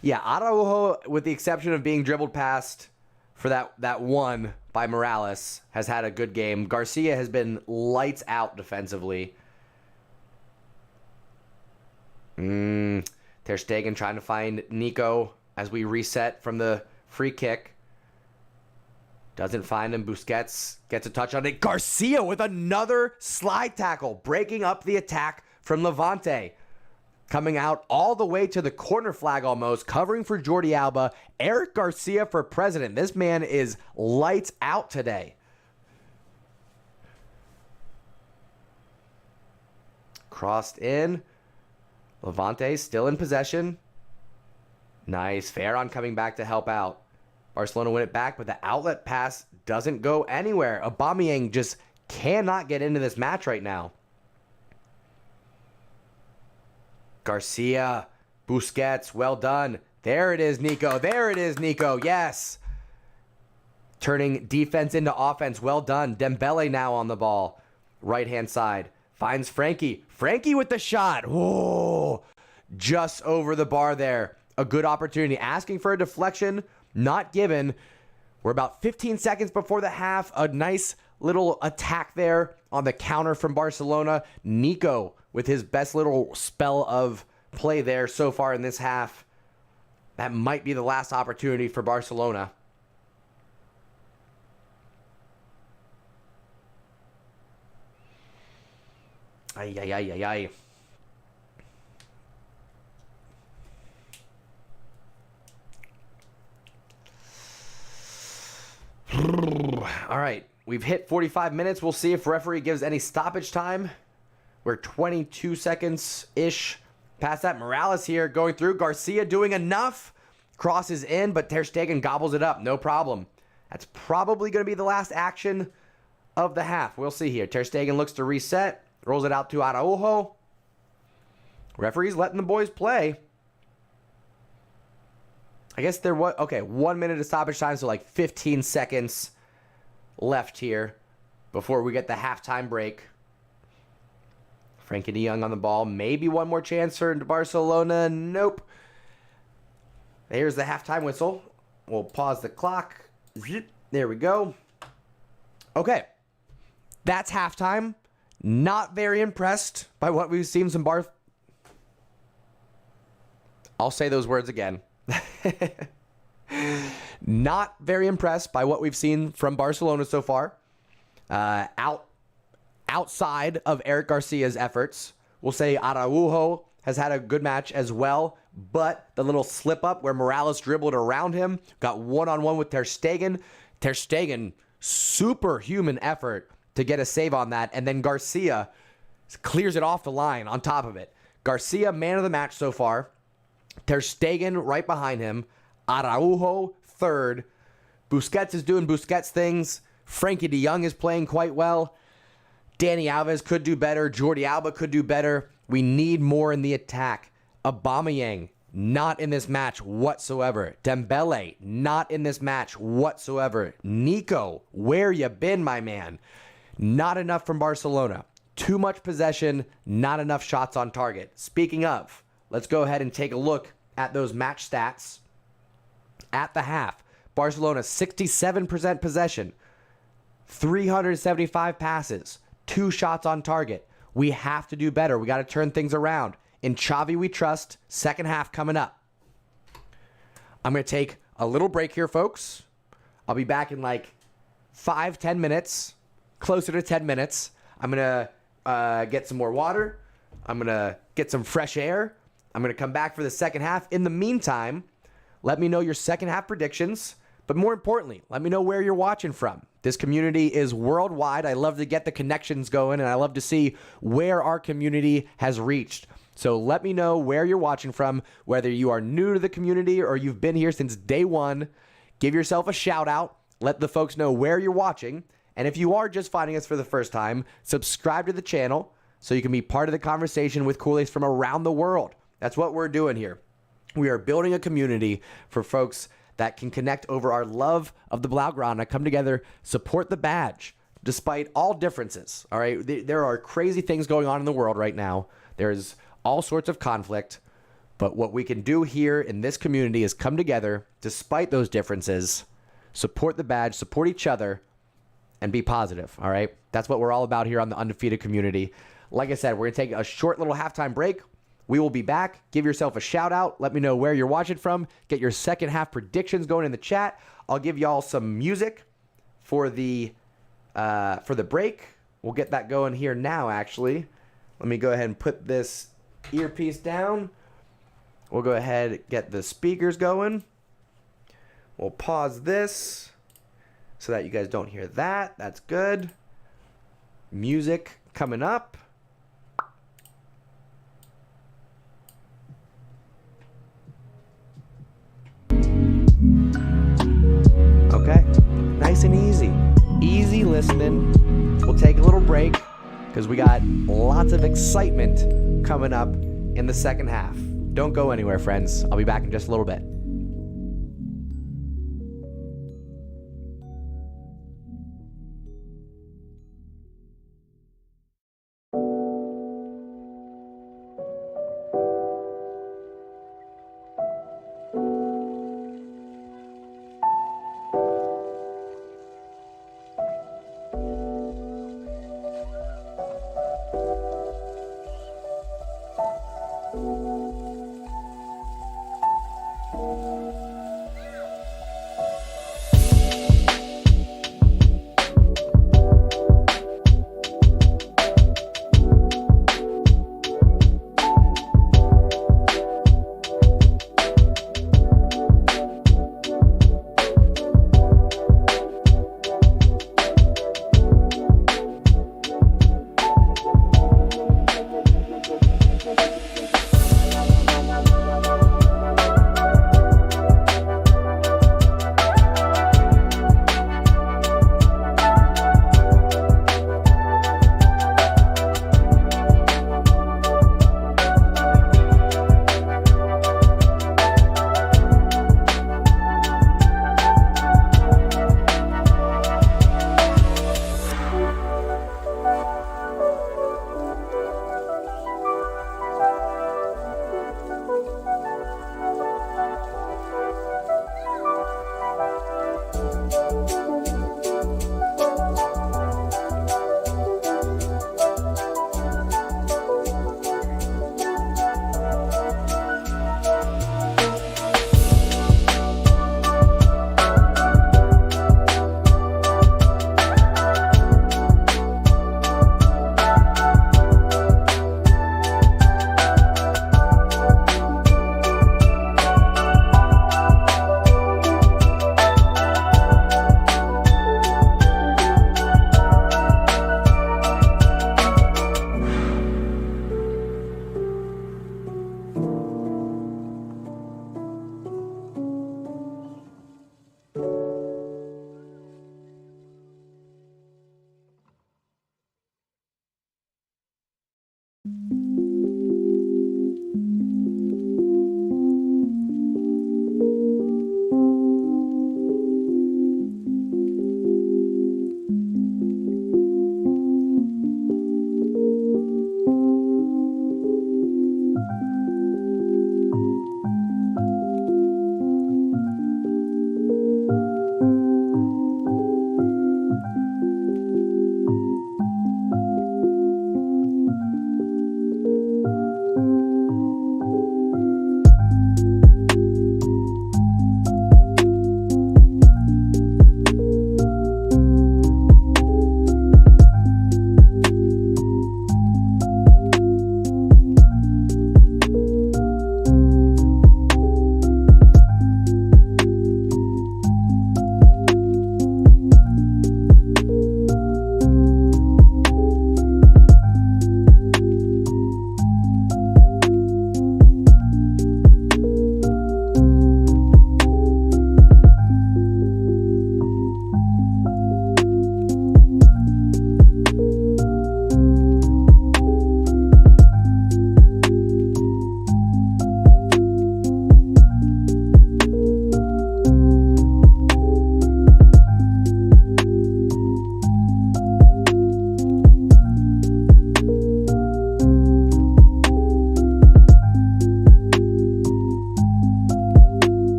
[SPEAKER 1] Yeah, Araujo, with the exception of being dribbled past for that one by Morales, has had a good game. Garcia has been lights out defensively. Ter Stegen trying to find Nico as we reset from the free kick. Doesn't find him. Busquets gets a touch on it. Garcia with another slide tackle, breaking up the attack from Levante. Coming out all the way to the corner flag almost, covering for Jordi Alba. Eric Garcia for president. This man is lights out today. Crossed in. Levante still in possession. Nice. Ferran coming back to help out. Barcelona win it back, but the outlet pass doesn't go anywhere. Aubameyang just cannot get into this match right now. Garcia, Busquets, well done. There it is, Nico. There it is, Nico. Yes. Turning defense into offense. Well done. Dembele now on the ball. Right-hand side. Finds Frankie. Frankie with the shot. Whoa. Just over the bar there. A good opportunity. Asking for a deflection. Not given. We're about 15 seconds before the half. A nice little attack there on the counter from Barcelona. Nico with his best little spell of play there so far in this half. That might be the last opportunity for Barcelona. Ay, ay, ay, ay, ay. All right, we've hit 45 minutes. We'll see if referee gives any stoppage time. We're 22 seconds-ish past that. Morales here going through. Garcia doing enough. Crosses in, but Ter Stegen gobbles it up. No problem. That's probably going to be the last action of the half. We'll see here. Ter Stegen looks to reset. Rolls it out to Araujo. Referee's letting the boys play. I guess there was, okay, 1 minute of stoppage time, so like 15 seconds left here before we get the halftime break. Frankie de Jong on the ball. Maybe one more chance for Barcelona. Nope. Here's the halftime whistle. We'll pause the clock. Zip. There we go. Okay. That's halftime. Not very impressed by what we've seen from Barth. I'll say those words again. Not very impressed by what we've seen from Barcelona so far. Outside of Eric Garcia's efforts, we'll say Araujo has had a good match as well, but the little slip up where Morales dribbled around him, got one-on-one with Ter Stegen. Ter Stegen, superhuman effort to get a save on that, and then Garcia clears it off the line on top of it. Garcia, man of the match so far. Ter Stegen right behind him. Araujo third. Busquets is doing Busquets things. Frankie de Jong is playing quite well. Dani Alves could do better. Jordi Alba could do better. We need more in the attack. Aubameyang, not in this match whatsoever. Dembele, not in this match whatsoever. Nico, where you been, my man? Not enough from Barcelona. Too much possession, not enough shots on target. Speaking of, let's go ahead and take a look at those match stats. At the half, Barcelona 67% possession, 375 passes, 2 shots on target. We have to do better. We got to turn things around. In Xavi we trust. Second half coming up. I'm going to take a little break here, folks. I'll be back in like 5-10 minutes, closer to 10 minutes. I'm going to get some more water. I'm going to get some fresh air. I'm going to come back for the second half. In the meantime, let me know your second half predictions. But more importantly, let me know where you're watching from. This community is worldwide. I love to get the connections going, and I love to see where our community has reached. So let me know where you're watching from, whether you are new to the community or you've been here since day one. Give yourself a shout out. Let the folks know where you're watching. And if you are just finding us for the first time, subscribe to the channel so you can be part of the conversation with Kool-Aids from around the world. That's what we're doing here. We are building a community for folks that can connect over our love of the Blaugrana, come together, support the badge, despite all differences, all right? There are crazy things going on in the world right now. There's all sorts of conflict, but what we can do here in this community is come together, despite those differences, support the badge, support each other, and be positive, all right? That's what we're all about here on the Undefeated community. Like I said, we're going to take a short little halftime break. We will be back. Give yourself a shout out. Let me know where you're watching from. Get your second half predictions going in the chat. I'll give y'all some music for the break. We'll get that going here now, actually. Let me go ahead and put this earpiece down. We'll go ahead and get the speakers going. We'll pause this so that you guys don't hear that. That's good. Music coming up. Okay, nice and easy. Easy listening. We'll take a little break because we got lots of excitement coming up in the second half. Don't go anywhere, friends. I'll be back in just a little bit.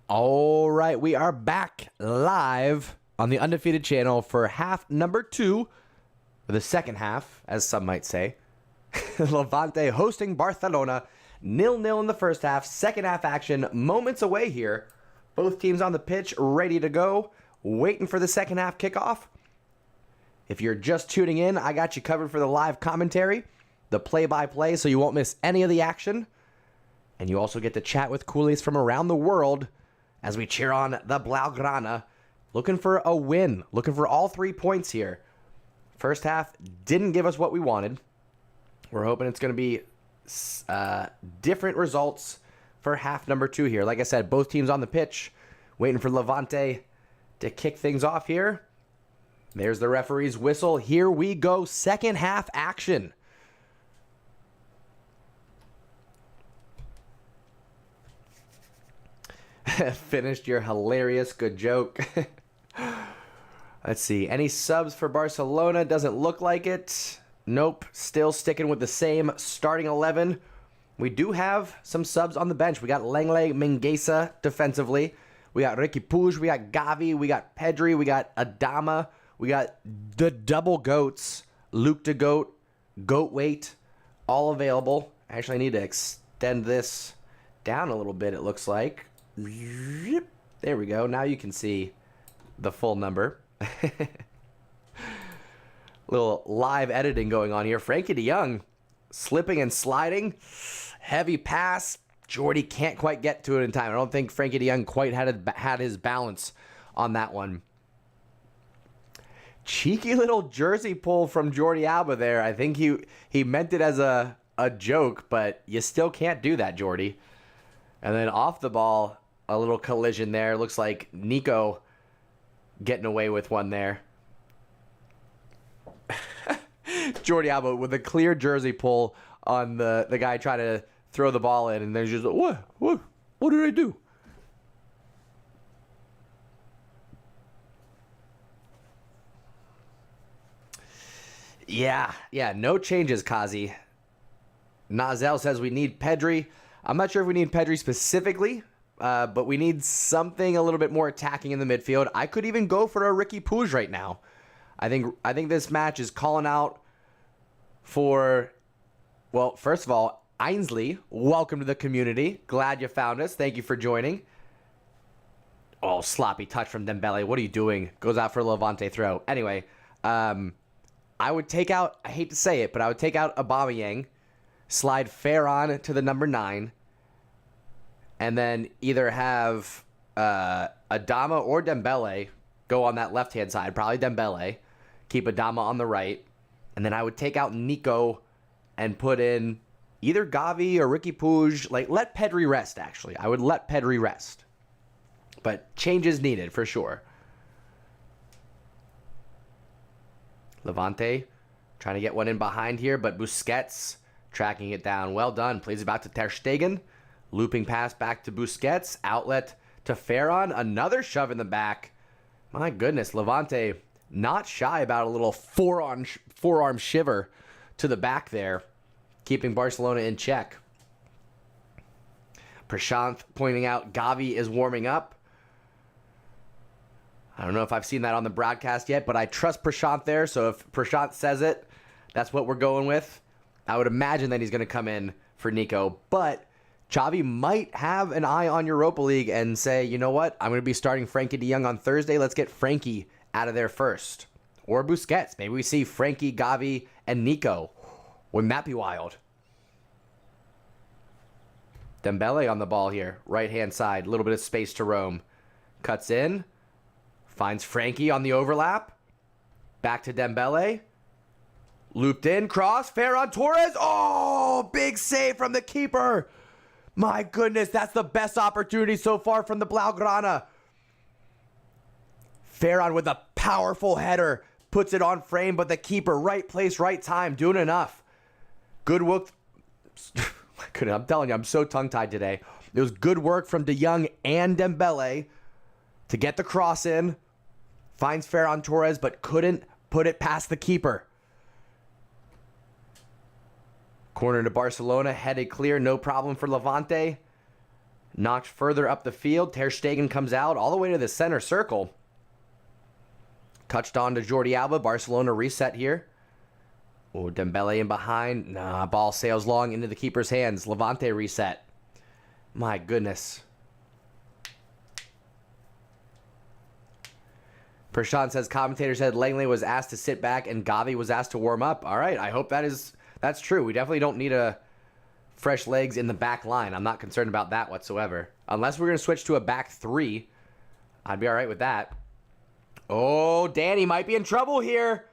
[SPEAKER 1] All right, we are back live on the Undefeated channel for half number 2, or the second half, as some might say. Levante hosting Barcelona, 0-0 in the first half. Second half action, moments away here. Both teams on the pitch, ready to go, waiting for the second half kickoff. If you're just tuning in, I got you covered for the live commentary, the play-by-play, so you won't miss any of the action. And you also get to chat with coolies from around the world as we cheer on the Blaugrana, looking for a win, looking for all 3 points here. First half didn't give us what we wanted. We're hoping it's going to be different results for half number 2 here. Like I said, both teams on the pitch, waiting for Levante to kick things off here. There's the referee's whistle. Here we go, second half action. Finished your hilarious good joke. Let's see. Any subs for Barcelona? Doesn't look like it. Nope. Still sticking with the same starting 11. We do have some subs on the bench. We got Lengle Mingueza defensively. We got Ricky Puig. We got Gavi. We got Pedri. We got Adama. We got the double goats. Luke de Goat. Goat weight. All available. Actually, I need to extend this down a little bit, it looks like. There we go. Now you can see the full number. Little live editing going on here. Frankie de Jong slipping and sliding. Heavy pass. Jordy can't quite get to it in time. I don't think Frankie de Jong quite had his balance on that one. Cheeky little jersey pull from Jordi Alba there. I think he meant it as a joke, but you still can't do that, Jordy. And then off the ball, a little collision there. Looks like Nico getting away with one there. Jordi Alba with a clear jersey pull on the guy trying to throw the ball in, and there's just like, what did I do? Yeah, no changes, Kazi. Nazel says we need Pedri. I'm not sure if we need Pedri specifically, but we need something a little bit more attacking in the midfield. I could even go for a Ricky Puig right now. I think this match is calling out for, well, first of all, Ainsley, welcome to the community. Glad you found us. Thank you for joining. Oh, sloppy touch from Dembele. What are you doing? Goes out for a Levante throw. Anyway, I would take out, I hate to say it, but I would take out Aubameyang, slide Ferran to the number 9, and then either have Adama or Dembele go on that left-hand side, probably Dembele, keep Adama on the right, and then I would take out Nico and put in either Gavi or Ricky Puig. Like, let Pedri rest, actually. I would let Pedri rest. But changes needed, for sure. Levante trying to get one in behind here, but Busquets tracking it down. Well done. Plays it back to Ter Stegen. Looping pass back to Busquets. Outlet to Ferran. Another shove in the back. My goodness, Levante not shy about a little forearm shiver to the back there, keeping Barcelona in check. Prashant pointing out Gavi is warming up. I don't know if I've seen that on the broadcast yet, but I trust Prashant there, so if Prashant says it, that's what we're going with. I would imagine that he's going to come in for Nico, but Xavi might have an eye on Europa League and say, you know what, I'm going to be starting Frankie de Jong on Thursday. Let's get Frankie out of there first. Or Busquets. Maybe we see Frankie, Gavi, and Nico. Wouldn't that be wild? Dembele on the ball here. Right-hand side. A little bit of space to roam. Cuts in. Finds Frankie on the overlap. Back to Dembele. Looped in. Cross. Ferran Torres. Oh, big save from the keeper. My goodness, that's the best opportunity so far from the Blaugrana. Ferran with a powerful header. Puts it on frame, but the keeper, right place, right time. Doing enough. Good work. I'm telling you, I'm so tongue-tied today. It was good work from De Jong and Dembele to get the cross in. Finds Ferran Torres, but couldn't put it past the keeper. Corner to Barcelona, headed clear, no problem for Levante. Knocked further up the field. Ter Stegen comes out all the way to the center circle. Touched on to Jordi Alba. Barcelona reset here. Oh, Dembele in behind. Nah, ball sails long into the keeper's hands. Levante reset. My goodness. Prashant says, commentator said Langley was asked to sit back and Gavi was asked to warm up. All right, I hope that's true. We definitely don't need fresh legs in the back line. I'm not concerned about that whatsoever. Unless we're going to switch to a back three, I'd be all right with that. Oh, Danny might be in trouble here.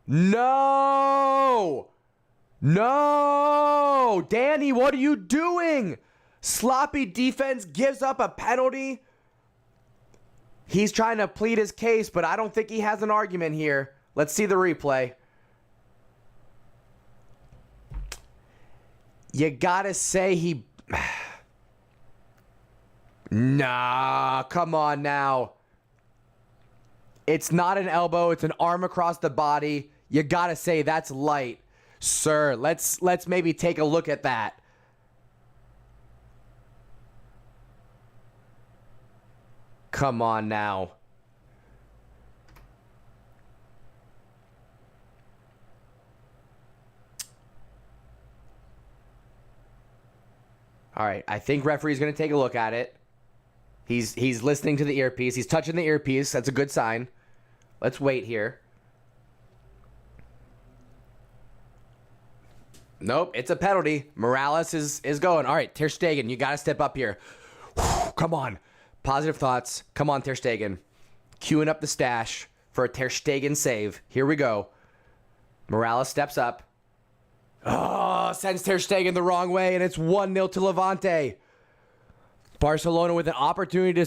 [SPEAKER 1] No! No! Danny, what are you doing? Sloppy defense gives up a penalty. He's trying to plead his case, but I don't think he has an argument here. Let's see the replay. You gotta say he... Nah, come on now. It's not an elbow. It's an arm across the body. You gotta say that's light. Sir, let's maybe take a look at that. Come on now. All right, I think referee's going to take a look at it. He's listening to the earpiece. He's touching the earpiece. That's a good sign. Let's wait here. Nope, it's a penalty. Morales is going. All right, Ter Stegen, you got to step up here. Come on. Positive thoughts. Come on, Ter Stegen. Queuing up the stash for a Ter Stegen save. Here we go. Morales steps up. Oh, sends Ter Stegen the wrong way, and it's 1-0 to Levante. Barcelona with an opportunity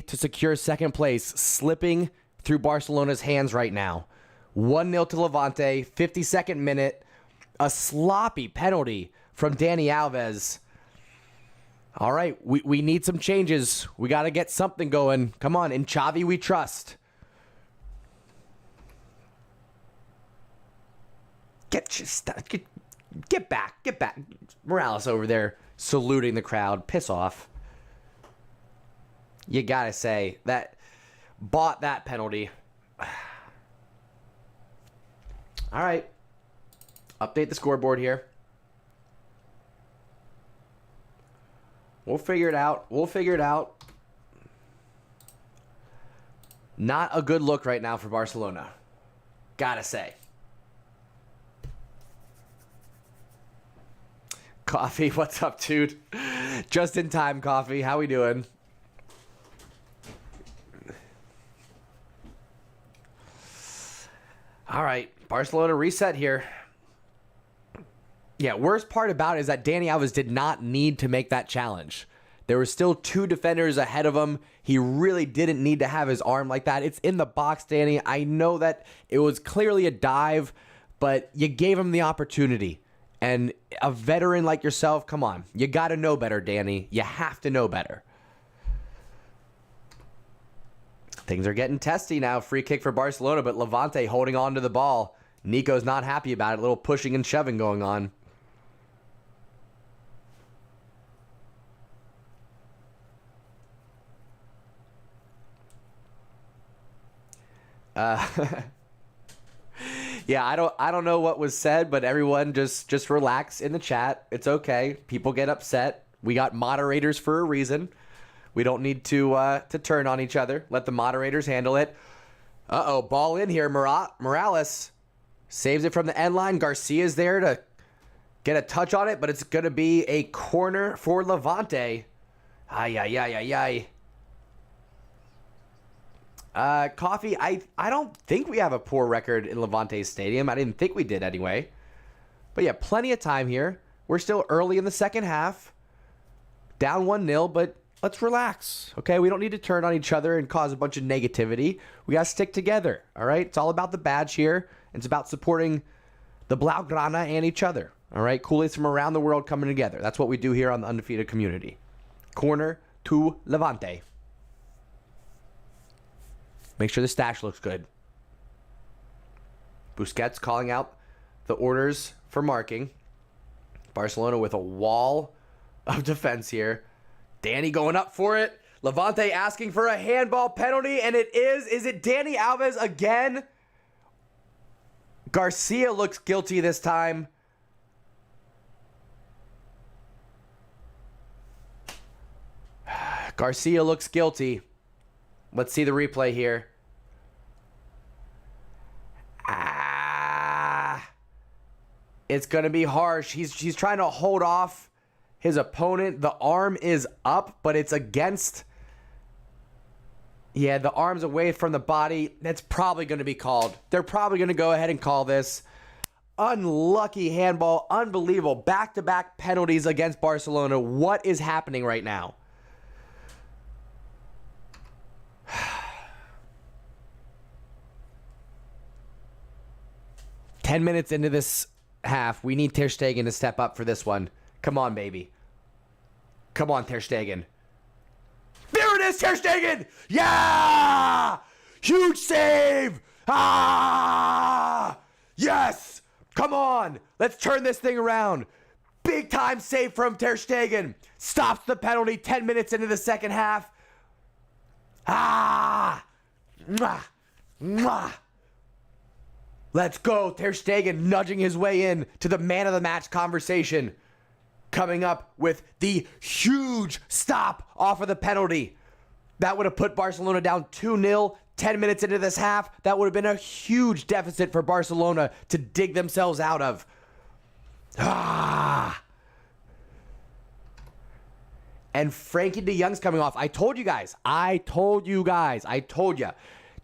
[SPEAKER 1] to secure second place, slipping through Barcelona's hands right now. 1-0 to Levante, 52nd minute. A sloppy penalty from Dani Alves. All right, we need some changes. We got to get something going. Come on, in Xavi we trust. Get back. Morales over there saluting the crowd. Piss off. You got to say, that bought that penalty. All right. Update the scoreboard here. We'll figure it out. Not a good look right now for Barcelona. Gotta say. Coffee, what's up, dude? Just in time, Coffee. How we doing? All right, Barcelona reset here. Yeah, worst part about it is that Dani Alves did not need to make that challenge. There were still two defenders ahead of him. He really didn't need to have his arm like that. It's in the box, Danny. I know that it was clearly a dive, but you gave him the opportunity. And a veteran like yourself, come on. You got to know better, Danny. You have to know better. Things are getting testy now. Free kick for Barcelona, but Levante holding on to the ball. Nico's not happy about it. A little pushing and shoving going on. Yeah, I don't know what was said, but everyone just relax in the chat. It's okay. People get upset. We got moderators for a reason. We don't need to turn on each other. Let the moderators handle it. Uh-oh, ball in here. Morales saves it from the end line. Garcia's there to get a touch on it, but it's going to be a corner for Levante. Ay. Coffee, I don't think we have a poor record in Levante's stadium. I didn't think we did anyway. But yeah, plenty of time here. We're still early in the second half. Down 1-0, but let's relax, okay? We don't need to turn on each other and cause a bunch of negativity. We got to stick together, all right? It's all about the badge here. It's about supporting the Blaugrana and each other, all right? Coolies from around the world coming together. That's what we do here on the Undefeated Community. Corner to Levante. Make sure the stash looks good. Busquets calling out the orders for marking. Barcelona with a wall of defense here. Danny going up for it. Levante asking for a handball penalty, and it is. Is it Dani Alves again? Garcia looks guilty this time. Garcia looks guilty. Let's see the replay here. It's going to be harsh. He's trying to hold off his opponent. The arm is up, but it's against. Yeah, the arm's away from the body. That's probably going to be called. They're probably going to go ahead and call this. Unlucky handball. Unbelievable. Back-to-back penalties against Barcelona. What is happening right now? Ten minutes into this half, we need Ter Stegen to step up for this one. Come on, baby. Come on, Ter Stegen. There it is, Ter Stegen! Yeah! Huge save! Ah! Yes! Come on! Let's turn this thing around. Big time save from Ter Stegen. Stops the penalty 10 minutes into the second half. Ah! Mwah! Mwah! Let's go. Ter Stegen nudging his way in to the man of the match conversation. Coming up with the huge stop off of the penalty. That would have put Barcelona down 2-0 10 minutes into this half. That would have been a huge deficit for Barcelona to dig themselves out of. Ah! And Frankie de Jong's coming off. I told you.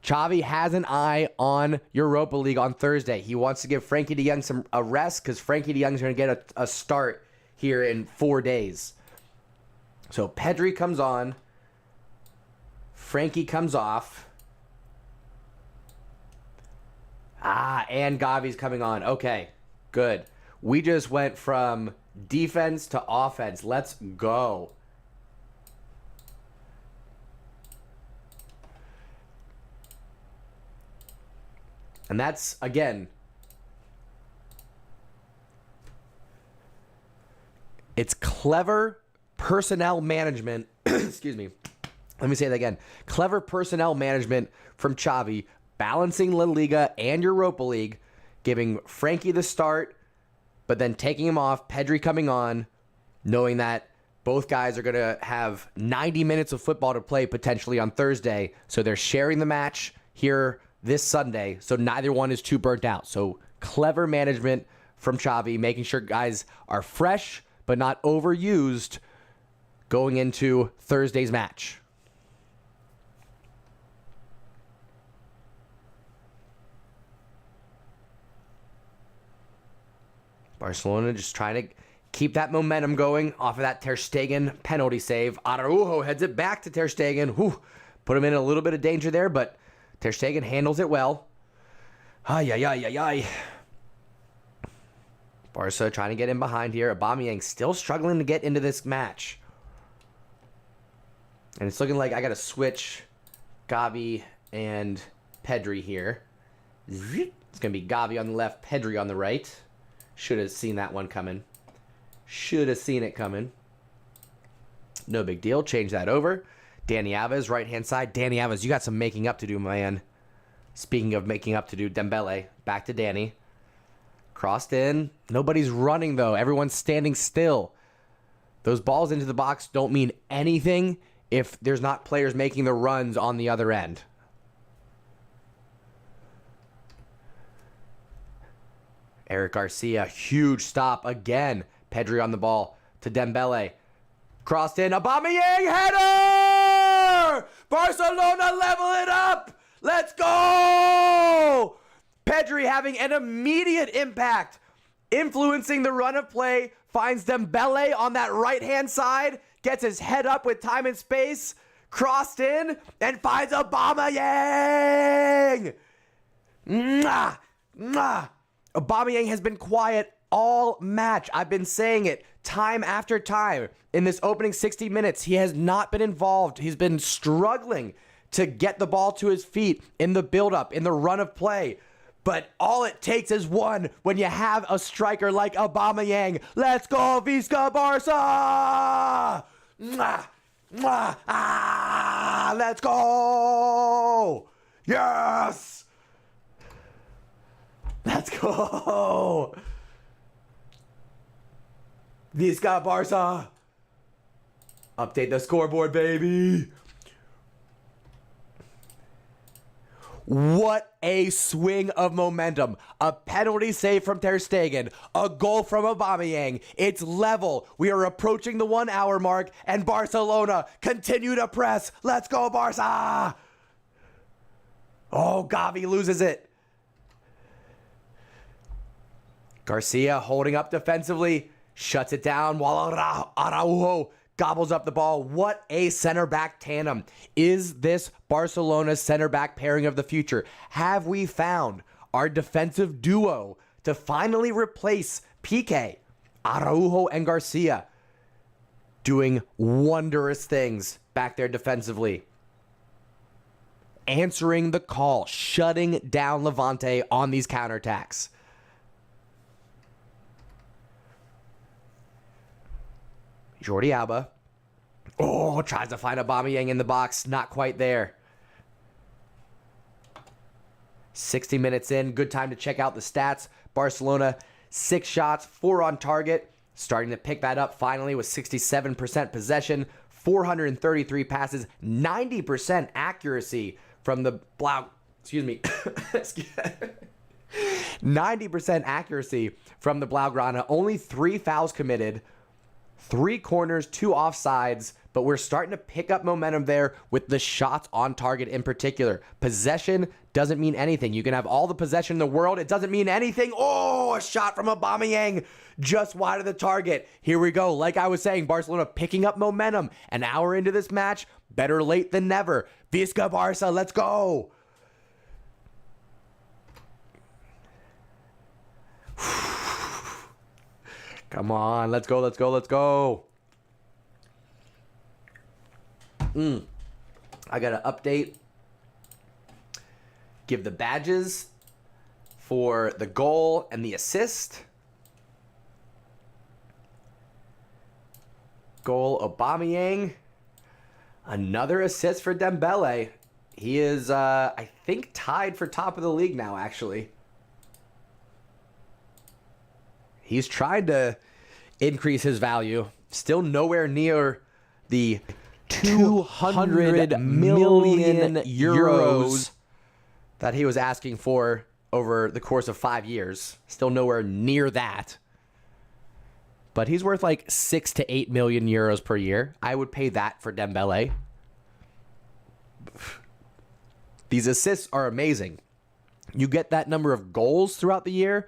[SPEAKER 1] Xavi has an eye on Europa League on Thursday. He wants to give Frankie de Jong a rest because Frankie de Jong's going to get a start here in 4 days. So Pedri comes on. Frankie comes off. And Gavi's coming on. Okay, good. We just went from defense to offense. Let's go. And that's, again, it's clever personnel management. Excuse me. Let me say that again. Clever personnel management from Xavi, balancing La Liga and Europa League, giving Frankie the start, but then taking him off, Pedri coming on, knowing that both guys are going to have 90 minutes of football to play potentially on Thursday. So they're sharing the match here this Sunday, so neither one is too burnt out. So clever management from Xavi, making sure guys are fresh but not overused going into Thursday's match. Barcelona just trying to keep that momentum going off of that Ter Stegen penalty save. Araujo heads it back to Ter Stegen. Whew, put him in a little bit of danger there, but Ter Stegen handles it well. Ay. Barca trying to get in behind here. Aubameyang still struggling to get into this match. And it's looking like I got to switch Gavi and Pedri here. It's going to be Gavi on the left, Pedri on the right. Should have seen that one coming. Should have seen it coming. No big deal. Change that over. Dani Alves, right-hand side. Dani Alves, you got some making up to do, man. Speaking of making up to do, Dembele, back to Dani. Crossed in. Nobody's running, though. Everyone's standing still. Those balls into the box don't mean anything if there's not players making the runs on the other end. Eric Garcia, huge stop again. Pedri on the ball to Dembele. Crossed in. Aubameyang header! Barcelona level it up! Let's go! Pedri having an immediate impact, influencing the run of play, finds Dembele on that right-hand side, gets his head up with time and space, crossed in, and finds Aubameyang! Mwah! Mwah! Aubameyang has been quiet all match. I've been saying it time after time. In this opening 60 minutes, he has not been involved. He's been struggling to get the ball to his feet in the build-up, in the run of play. But all it takes is one when you have a striker like Aubameyang. Let's go, Visca Barça! Mwah! Mwah! Ah! Let's go! Yes! Let's go! Visca Barça! Update the scoreboard, baby! What a swing of momentum. A penalty save from Ter Stegen. A goal from Aubameyang. It's level. We are approaching the 1 hour mark, and Barcelona continue to press. Let's go, Barca! Oh, Gavi loses it. Garcia holding up defensively. Shuts it down while Araujo gobbles up the ball. What a center back tandem. Is this Barcelona's center back pairing of the future? Have we found our defensive duo to finally replace Piqué, Araujo, and Garcia, doing wondrous things back there defensively? Answering the call, shutting down Levante on these counterattacks. Jordi Alba. Oh, tries to find Aubameyang in the box. Not quite there. 60 minutes in. Good time to check out the stats. Barcelona, 6 shots, 4 on target. Starting to pick that up finally with 67% possession, 433 passes, 90% accuracy from the Blau. Excuse me. 90% accuracy from the Blaugrana. Only 3 fouls committed. 3 corners, 2 offsides, but we're starting to pick up momentum there with the shots on target in particular. Possession doesn't mean anything. You can have all the possession in the world. It doesn't mean anything. Oh, a shot from Aubameyang just wide of the target. Here we go. Like I was saying, Barcelona picking up momentum. An hour into this match, better late than never. Visca Barça, let's go. Come on, let's go, let's go, let's go. I got to update. Give the badges for the goal and the assist. Goal Aubameyang. Another assist for Dembele. He is, I think, tied for top of the league now, actually. He's tried to increase his value. Still nowhere near the 200 million euros that he was asking for over the course of 5 years. Still nowhere near that. But he's worth like 6 to 8 million euros per year. I would pay that for Dembele. These assists are amazing. You get that number of goals throughout the year,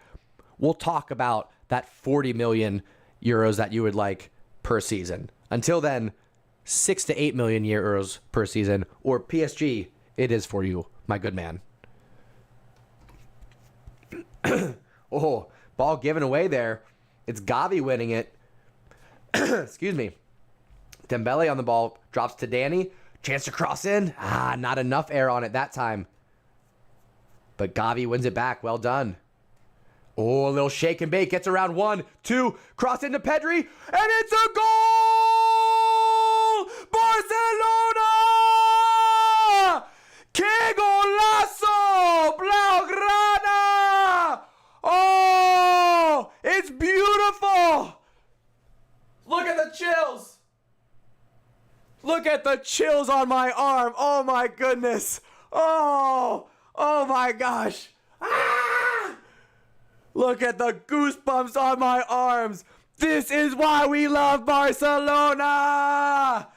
[SPEAKER 1] we'll talk about that 40 million euros that you would like per season. Until then, 6 to 8 million euros per season, or PSG, it is for you, my good man. Oh, ball given away there. It's Gavi winning it. Excuse me. Dembele on the ball, drops to Danny. Chance to cross in. Not enough air on it that time. But Gavi wins it back. Well done. Oh, a little shake and bake. Gets around 1, 2. Cross into Pedri. And it's a goal! Barcelona! ¡Qué golazo! Blaugrana! Oh, it's beautiful! Look at the chills! Look at the chills on my arm. Oh, my goodness. Oh my gosh. Look at the goosebumps on my arms. This is why we love Barcelona.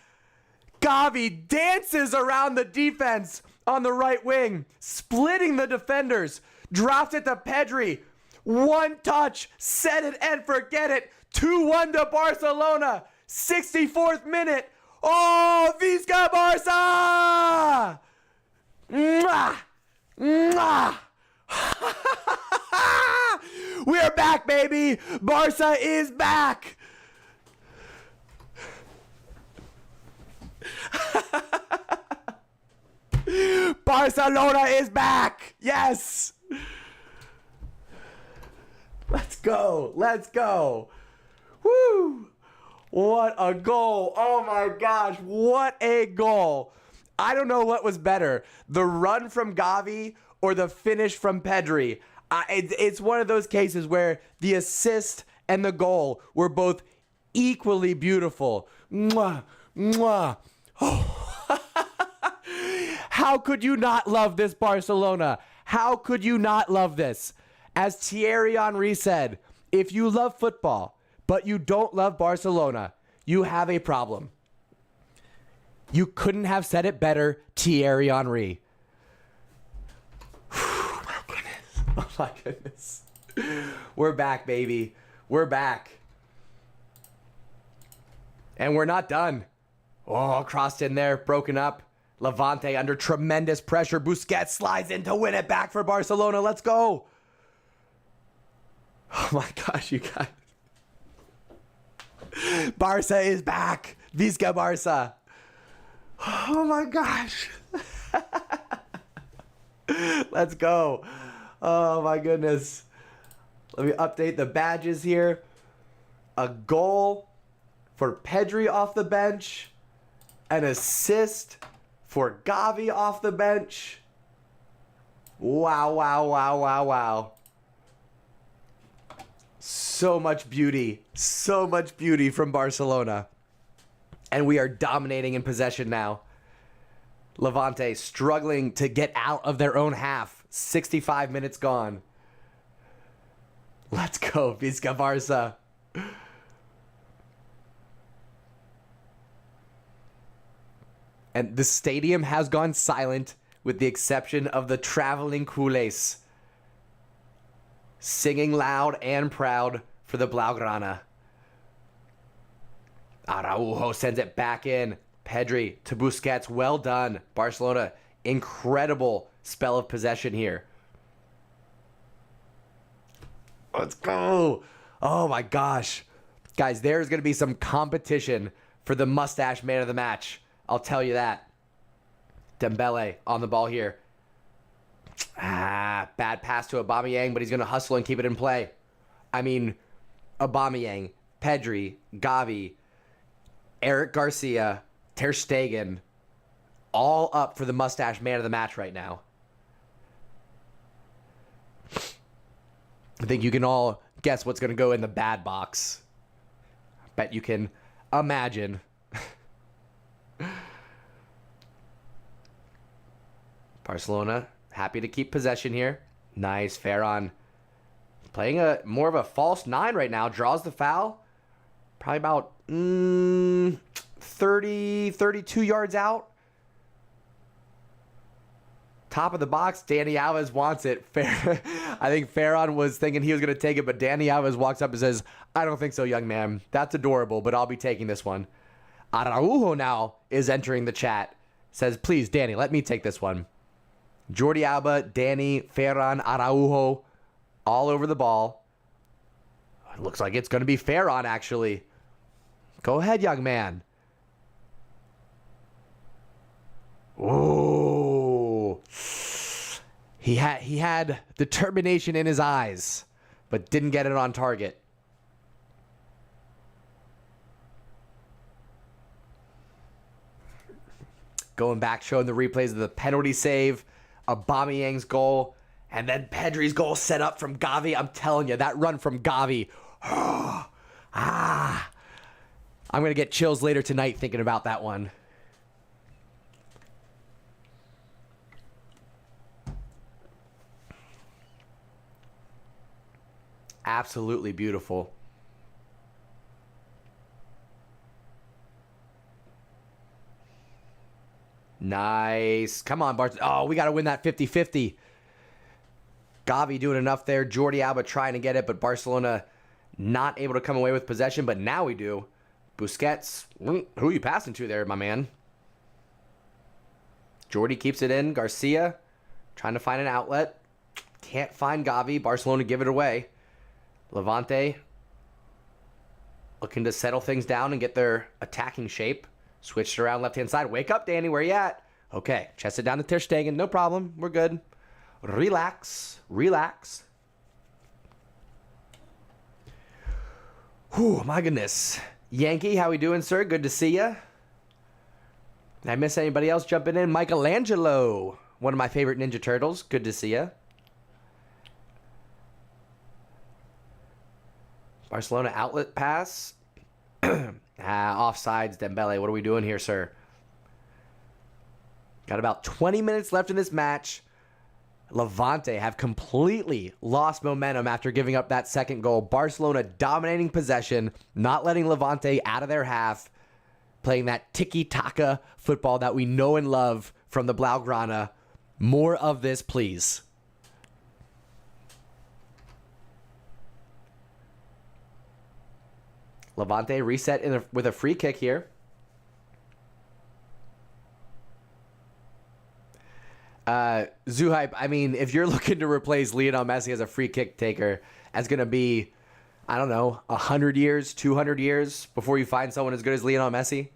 [SPEAKER 1] Gavi dances around the defense on the right wing, splitting the defenders, drops it to Pedri. One touch, set it and forget it. 2-1 to Barcelona. 64th minute. Oh, Visca Barça! Mwah! Mwah! We're back, baby! Barca is back! Barcelona is back! Yes! Let's go. Let's go. Woo. What a goal. Oh my gosh. What a goal. I don't know what was better, the run from Gavi or the finish from Pedri. It's one of those cases where the assist and the goal were both equally beautiful. Mwah, mwah. Oh. How could you not love this Barcelona? How could you not love this? As Thierry Henry said, if you love football, but you don't love Barcelona, you have a problem. You couldn't have said it better, Thierry Henry. Oh my goodness. Oh my goodness. We're back, baby. We're back. And we're not done. Oh, crossed in there, broken up. Levante under tremendous pressure. Busquets slides in to win it back for Barcelona. Let's go. Oh my gosh, you guys. Barça is back. Visca Barça. Oh my gosh. Let's go. Oh my goodness. Let me update the badges here. A goal for Pedri off the bench. An assist for Gavi off the bench. Wow, wow, wow, wow, wow. So much beauty. So much beauty from Barcelona. And we are dominating in possession now. Levante struggling to get out of their own half. 65 minutes gone. Let's go, Visca Barça. And the stadium has gone silent with the exception of the traveling culés. Singing loud and proud for the Blaugrana. Araujo sends it back in. Pedri to Busquets. Well done. Barcelona, incredible spell of possession here. Let's go. Oh my gosh. Guys, there's going to be some competition for the mustache man of the match. I'll tell you that. Dembele on the ball here. Bad pass to Aubameyang, but he's going to hustle and keep it in play. I mean, Aubameyang, Pedri, Gavi, Eric Garcia, Ter Stegen, all up for the mustache man of the match right now. I think you can all guess what's going to go in the bad box. I bet you can imagine. Barcelona happy to keep possession here. Nice. Ferran playing a more of a false nine right now. Draws the foul. Probably about 30, 32 yards out. Top of the box. Dani Alves wants it. I think Ferran was thinking he was going to take it, but Dani Alves walks up and says, I don't think so, young man. That's adorable, but I'll be taking this one. Araujo now is entering the chat. Says, please, Danny, let me take this one. Jordi Alba, Danny, Ferran, Araujo, all over the ball. It looks like it's going to be Ferran, actually. Go ahead, young man. Ooh. He had determination in his eyes, but didn't get it on target. Going back, showing the replays of the penalty save, Aubameyang's goal, and then Pedri's goal set up from Gavi. I'm telling you, that run from Gavi. I'm going to get chills later tonight thinking about that one. Absolutely beautiful. Nice. Come on, Bart. Oh, we got to win that 50-50. Gavi doing enough there. Jordi Alba trying to get it, but Barcelona not able to come away with possession, but now we do. Busquets. Who are you passing to there, my man? Jordi keeps it in. Garcia trying to find an outlet. Can't find Gavi. Barcelona give it away. Levante looking to settle things down and get their attacking shape. Switched around left-hand side. Wake up, Danny. Where you at? Okay. Chest it down to Ter Stegen. No problem. We're good. Relax. Relax. Whew, my goodness. Yankee, how we doing, sir? Good to see ya. Did I miss anybody else jumping in? Michelangelo, one of my favorite Ninja Turtles. Good to see ya. Barcelona outlet pass. Offsides, Dembele. What are we doing here, sir? Got about 20 minutes left in this match. Levante have completely lost momentum after giving up that second goal. Barcelona dominating possession, not letting Levante out of their half, playing that tiki-taka football that we know and love from the Blaugrana. More of this, please. Levante reset with a free kick here. Zuhype, I mean, if you're looking to replace Lionel Messi as a free kick taker, that's going to be, I don't know, 100 years, 200 years before you find someone as good as Lionel Messi.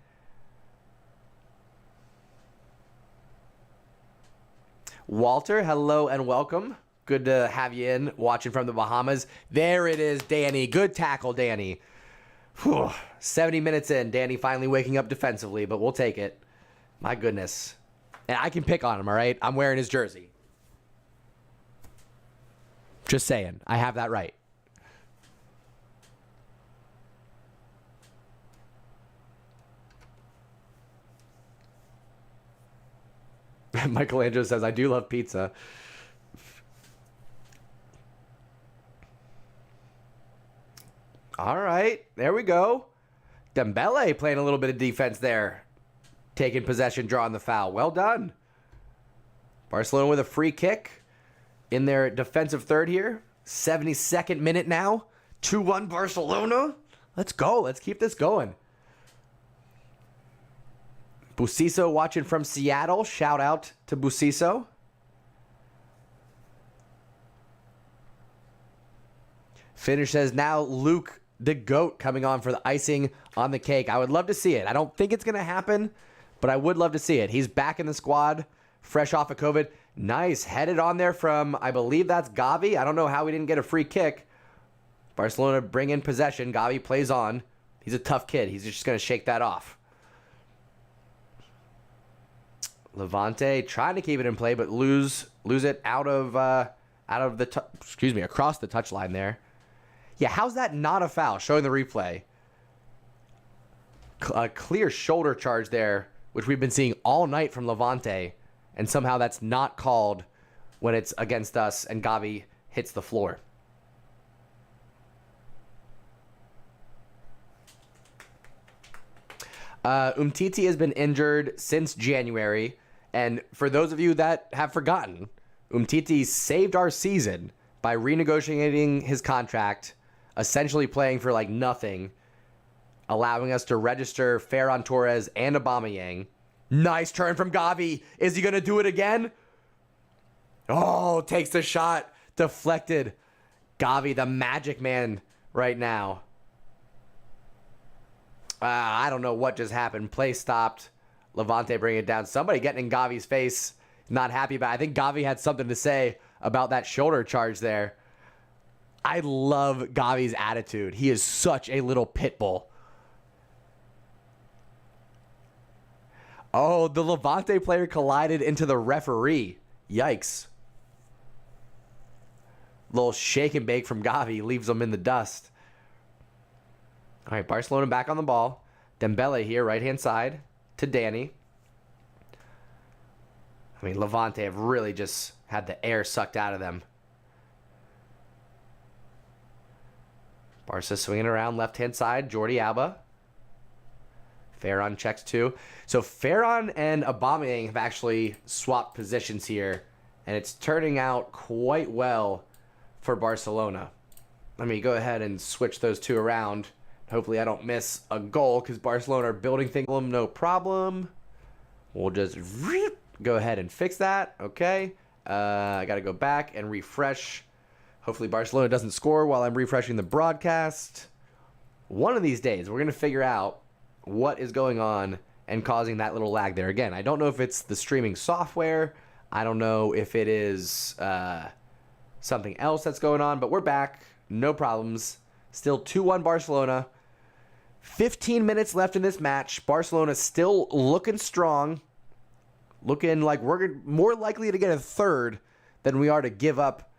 [SPEAKER 1] Walter, hello and welcome. Good to have you in, watching from the Bahamas. There it is, Danny. Good tackle, Danny. Whew. 70 minutes in, Danny finally waking up defensively, but we'll take it. My goodness. And I can pick on him, all right? I'm wearing his jersey. Just saying. I have that right. Michelangelo says, I do love pizza. All right. There we go. Dembele playing a little bit of defense there. Taking possession, drawing the foul. Well done. Barcelona with a free kick in their defensive third here. 72nd minute now. 2-1 Barcelona. Let's go. Let's keep this going. Busiso watching from Seattle. Shout out to Busiso. Finish says now Luke the GOAT coming on for the icing on the cake. I would love to see it. I don't think it's going to happen, but I would love to see it. He's back in the squad, fresh off of COVID. Nice. Headed on there from, I believe that's Gavi. I don't know how we didn't get a free kick. Barcelona bring in possession. Gavi plays on. He's a tough kid. He's just going to shake that off. Levante trying to keep it in play, but lose it across the touchline there. Yeah, how's that not a foul? Showing the replay. A clear shoulder charge there, which we've been seeing all night from Levante, and somehow that's not called when it's against us and Gavi hits the floor. Umtiti has been injured since January, and for those of you that have forgotten, Umtiti saved our season by renegotiating his contract, essentially playing for like nothing, allowing us to register Ferran Torres and Aubameyang. Nice turn from Gavi. Is he going to do it again? Oh, takes the shot. Deflected. Gavi, the magic man right now. I don't know what just happened. Play stopped. Levante bring it down. Somebody getting in Gavi's face. Not happy about it. I think Gavi had something to say about that shoulder charge there. I love Gavi's attitude. He is such a little pit bull. Oh, the Levante player collided into the referee. Yikes. Little shake and bake from Gavi leaves him in the dust. All right, Barcelona back on the ball. Dembele here, right-hand side to Danny. I mean, Levante have really just had the air sucked out of them. Barca swinging around left-hand side. Jordi Alba. Ferran checks too. So Ferran and Aubameyang have actually swapped positions here, and it's turning out quite well for Barcelona. Let me go ahead and switch those two around. Hopefully I don't miss a goal because Barcelona are building things. No problem. We'll just go ahead and fix that. Okay. I got to go back and refresh. Hopefully Barcelona doesn't score while I'm refreshing the broadcast. One of these days, we're going to figure out what is going on and causing that little lag there. Again, I don't know if it's the streaming software. I don't know if it is something else that's going on, but we're back. No problems. Still 2-1 Barcelona. 15 minutes left in this match. Barcelona still looking strong. Looking like we're more likely to get a third than we are to give up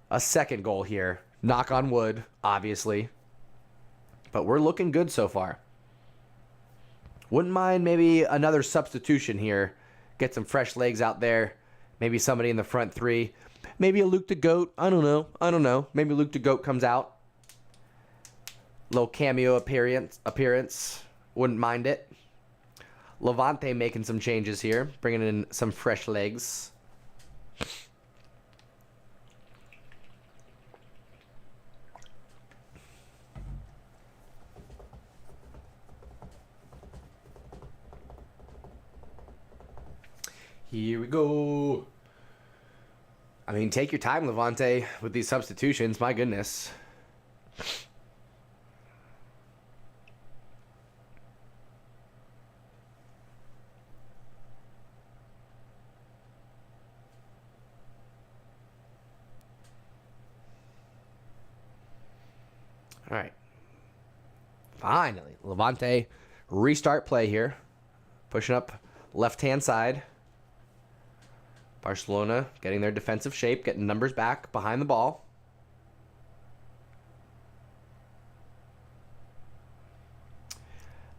[SPEAKER 1] a second goal here. Knock on wood, obviously. But we're looking good so far. Wouldn't mind maybe another substitution here. Get some fresh legs out there. Maybe somebody in the front three. Maybe a Luke the Goat. I don't know. Maybe Luke the Goat comes out. Little cameo appearance. Wouldn't mind it. Levante making some changes here. Bringing in some fresh legs. Here we go. I mean, take your time, Levante, with these substitutions. My goodness. All right. Finally, Levante restart play here. Pushing up left-hand side. Barcelona getting their defensive shape, getting numbers back behind the ball.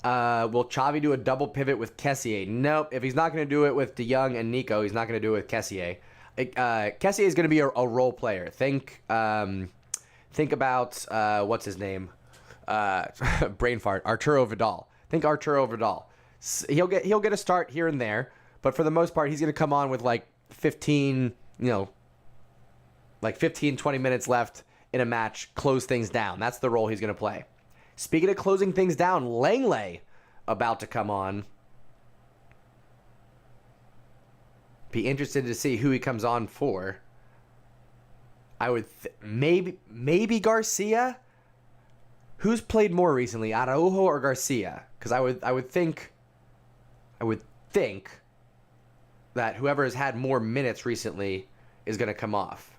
[SPEAKER 1] Will Xavi do a double pivot with Kessié? Nope. If he's not going to do it with De Jong and Nico, he's not going to do it with Kessié. Kessié is going to be a role player. Think about what's his name? Brain fart. Arturo Vidal. Think Arturo Vidal. He'll get a start here and there, but for the most part, he's going to come on with like 15, 20 minutes left in a match, close things down. That's the role he's going to play. Speaking of closing things down, Langley about to come on. Be interested to see who he comes on for. I would maybe Garcia. Who's played more recently, Araujo or Garcia? Because I would think that whoever has had more minutes recently is going to come off.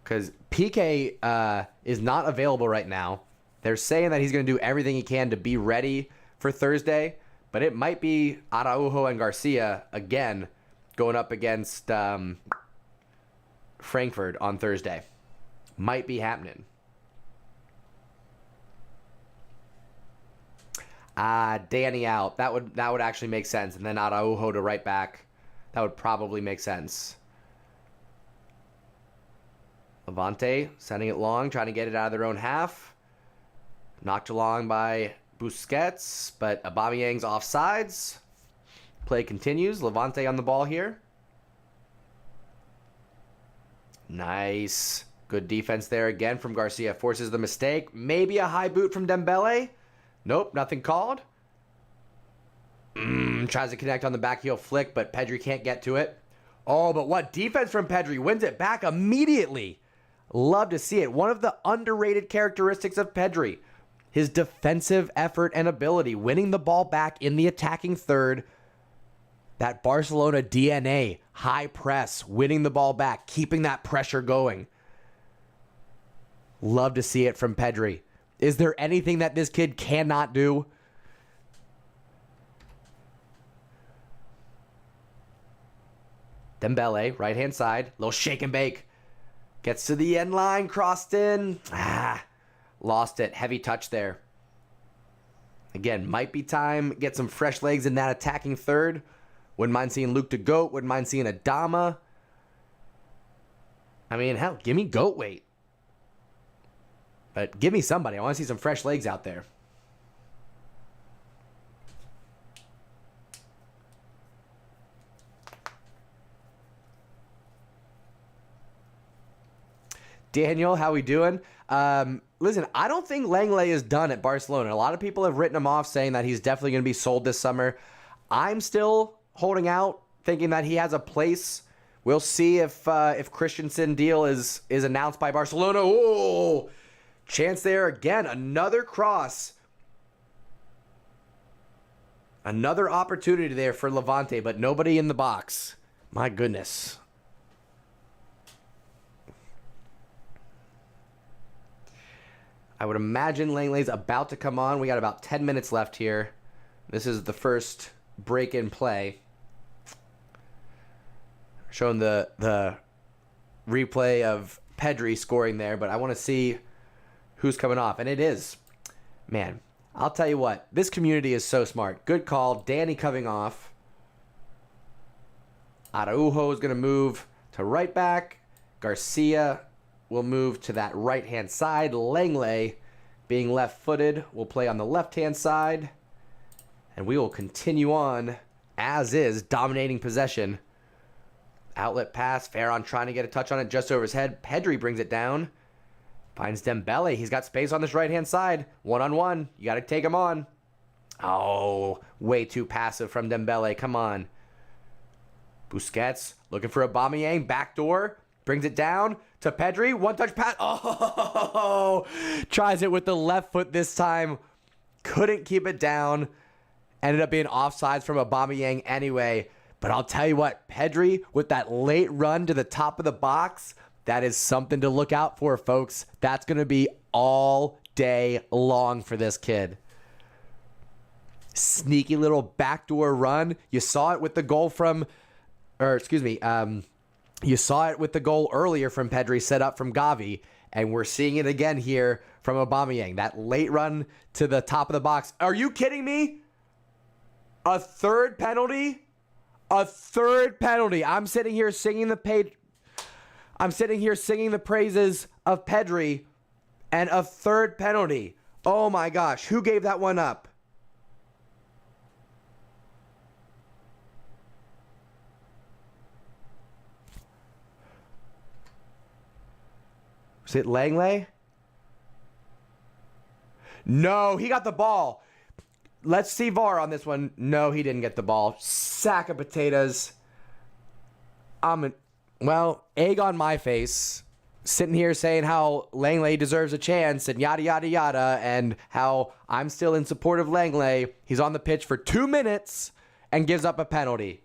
[SPEAKER 1] Because PK is not available right now. They're saying that he's going to do everything he can to be ready for Thursday, but it might be Araujo and Garcia again going up against Frankfurt on Thursday. Might be happening. Danny out. That would actually make sense. And then Araujo to right back. That would probably make sense. Levante sending it long, trying to get it out of their own half. Knocked along by Busquets, but Aubameyang's offsides. Play continues. Levante on the ball here. Nice. Good defense there again from Garcia. Forces the mistake. Maybe a high boot from Dembele. Nope, nothing called. Tries to connect on the back heel flick, but Pedri can't get to it. Oh, but what defense from Pedri. Wins it back immediately. Love to see it. One of the underrated characteristics of Pedri. His defensive effort and ability. Winning the ball back in the attacking third. That Barcelona DNA. High press. Winning the ball back. Keeping that pressure going. Love to see it from Pedri. Is there anything that this kid cannot do? Dembele, right-hand side. Little shake and bake. Gets to the end line. Crossed in. Lost it. Heavy touch there. Again, might be time. Get some fresh legs in that attacking third. Wouldn't mind seeing Luke the Goat. Wouldn't mind seeing Adama. I mean, hell, give me Goat weight. But give me somebody. I want to see some fresh legs out there. Daniel, how we doing? Listen, I don't think Langley is done at Barcelona. A lot of people have written him off, saying that he's definitely going to be sold this summer. I'm still holding out, thinking that he has a place. We'll see if Christensen deal is announced by Barcelona. Oh, chance there again. Another cross. Another opportunity there for Levante, but nobody in the box. My goodness. I would imagine Langley's about to come on. We got about 10 minutes left here. This is the first break-in play. Showing the replay of Pedri scoring there, but I want to see who's coming off. And it is. Man, I'll tell you what. This community is so smart. Good call. Danny coming off. Araujo is going to move to right back. Garcia will move to that right-hand side. Langley, being left-footed, will play on the left-hand side. And we will continue on as is, dominating possession. Outlet pass. Ferran trying to get a touch on it just over his head. Pedri brings it down. Finds Dembele. He's got space on this right-hand side. One-on-one. You got to take him on. Oh, way too passive from Dembele. Come on. Busquets looking for Aubameyang. Backdoor. Brings it down to Pedri. One-touch pass. Oh, tries it with the left foot this time. Couldn't keep it down. Ended up being offsides from Aubameyang anyway. But I'll tell you what, Pedri with that late run to the top of the box, that is something to look out for, folks. That's going to be all day long for this kid. Sneaky little backdoor run. You saw it with the goal from, you saw it with the goal earlier from Pedri set up from Gavi, and we're seeing it again here from Aubameyang. That late run to the top of the box. Are you kidding me? A third penalty? A third penalty. I'm sitting here singing the praises of Pedri, and a third penalty. Oh my gosh, who gave that one up? Was it Langley? No, he got the ball. Let's see VAR on this one. No, he didn't get the ball. Sack of potatoes. Well, egg on my face. Sitting here saying how Langley deserves a chance and yada, yada, yada, and how I'm still in support of Langley. He's on the pitch for 2 minutes and gives up a penalty.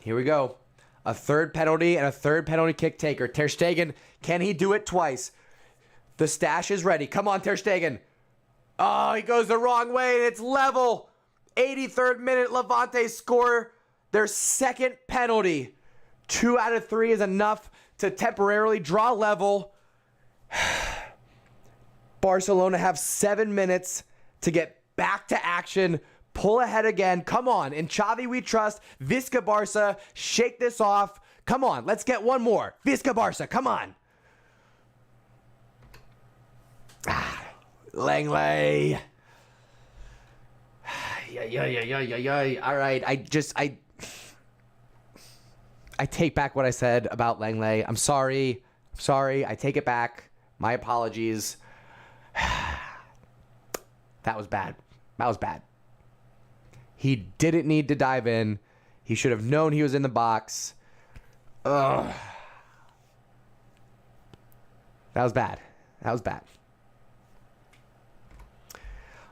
[SPEAKER 1] Here we go. A third penalty and a third penalty kick taker. Ter Stegen, can he do it twice? The stash is ready. Come on, Ter Stegen. Oh, he goes the wrong way and it's level. 83rd minute, Levante score their second penalty. 2 out of 3 is enough to temporarily draw level. Barcelona have 7 minutes to get back to action. Pull ahead again. Come on. In Xavi we trust. Visca Barça. Shake this off. Come on. Let's get one more. Visca Barça. Come on. Langley. All right. I take back what I said about Langley. I'm sorry. I take it back. My apologies. That was bad. He didn't need to dive in. He should have known he was in the box. Ugh. That was bad.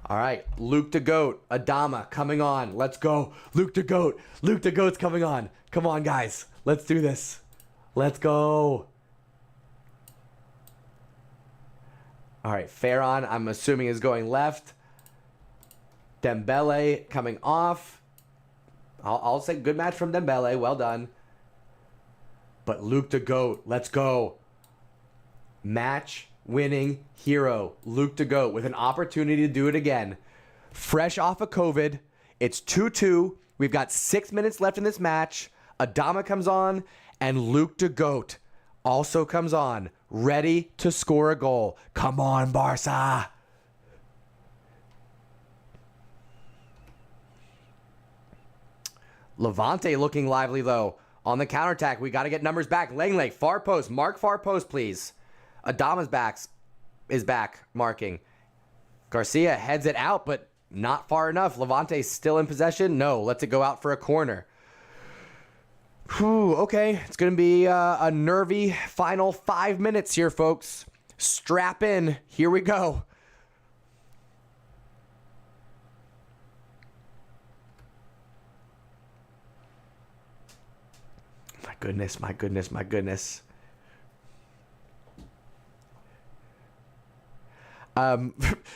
[SPEAKER 1] All right, Luke the Goat, Adama coming on. Let's go. Luke the Goat. Luke the Goat's coming on. Come on, guys. Let's do this. Let's go. All right, Ferran, I'm assuming, is going left. Dembele coming off. I'll say good match from Dembele. Well done. But Luke the Goat, let's go. Match-winning hero, Luke the Goat, with an opportunity to do it again. Fresh off of COVID. It's 2-2. We've got 6 minutes left in this match. Adama comes on, and Luke the Goat also comes on, ready to score a goal. Come on, Barça. Levante looking lively, though. On the counterattack, we got to get numbers back. Langley, far post. Mark far post, please. Adama's is back, marking. Garcia heads it out, but not far enough. Levante's still in possession. No, lets it go out for a corner. Whew, okay. It's going to be a nervy final 5 minutes here, folks. Strap in. Here we go. goodness, my goodness, my goodness.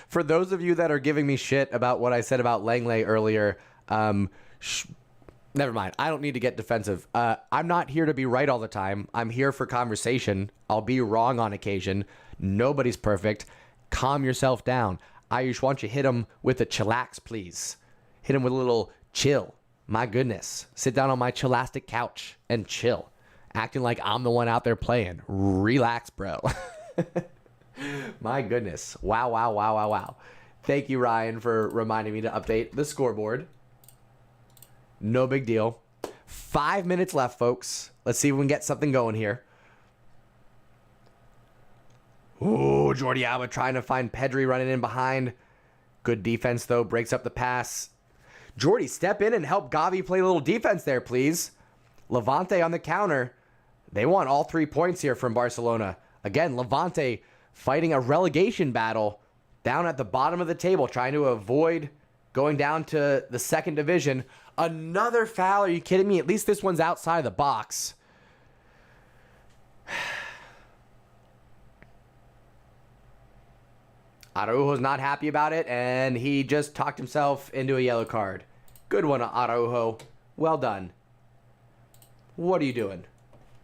[SPEAKER 1] For those of you that are giving me shit about what I said about Langley earlier, never mind. I don't need to get defensive. I'm not here to be right all the time. I'm here for conversation. I'll be wrong on occasion. Nobody's perfect. Calm yourself down. Ayush, why don't you hit him with a chillax, please? Hit him with a little chill. My goodness. Sit down on my chillastic couch and chill. Acting like I'm the one out there playing. Relax, bro. My goodness. Wow, wow, wow, wow, wow. Thank you, Ryan, for reminding me to update the scoreboard. No big deal. 5 minutes left, folks. Let's see if we can get something going here. Ooh, Jordi Alba trying to find Pedri running in behind. Good defense, though. Breaks up the pass. Jordi, step in and help Gavi play a little defense there, please. Levante on the counter. They want all 3 points here from Barcelona. Again, Levante fighting a relegation battle down at the bottom of the table, trying to avoid going down to the second division. Another foul. Are you kidding me? At least this one's outside of the box. Araujo's not happy about it, and he just talked himself into a yellow card. Good one, Araujo. Well done. What are you doing?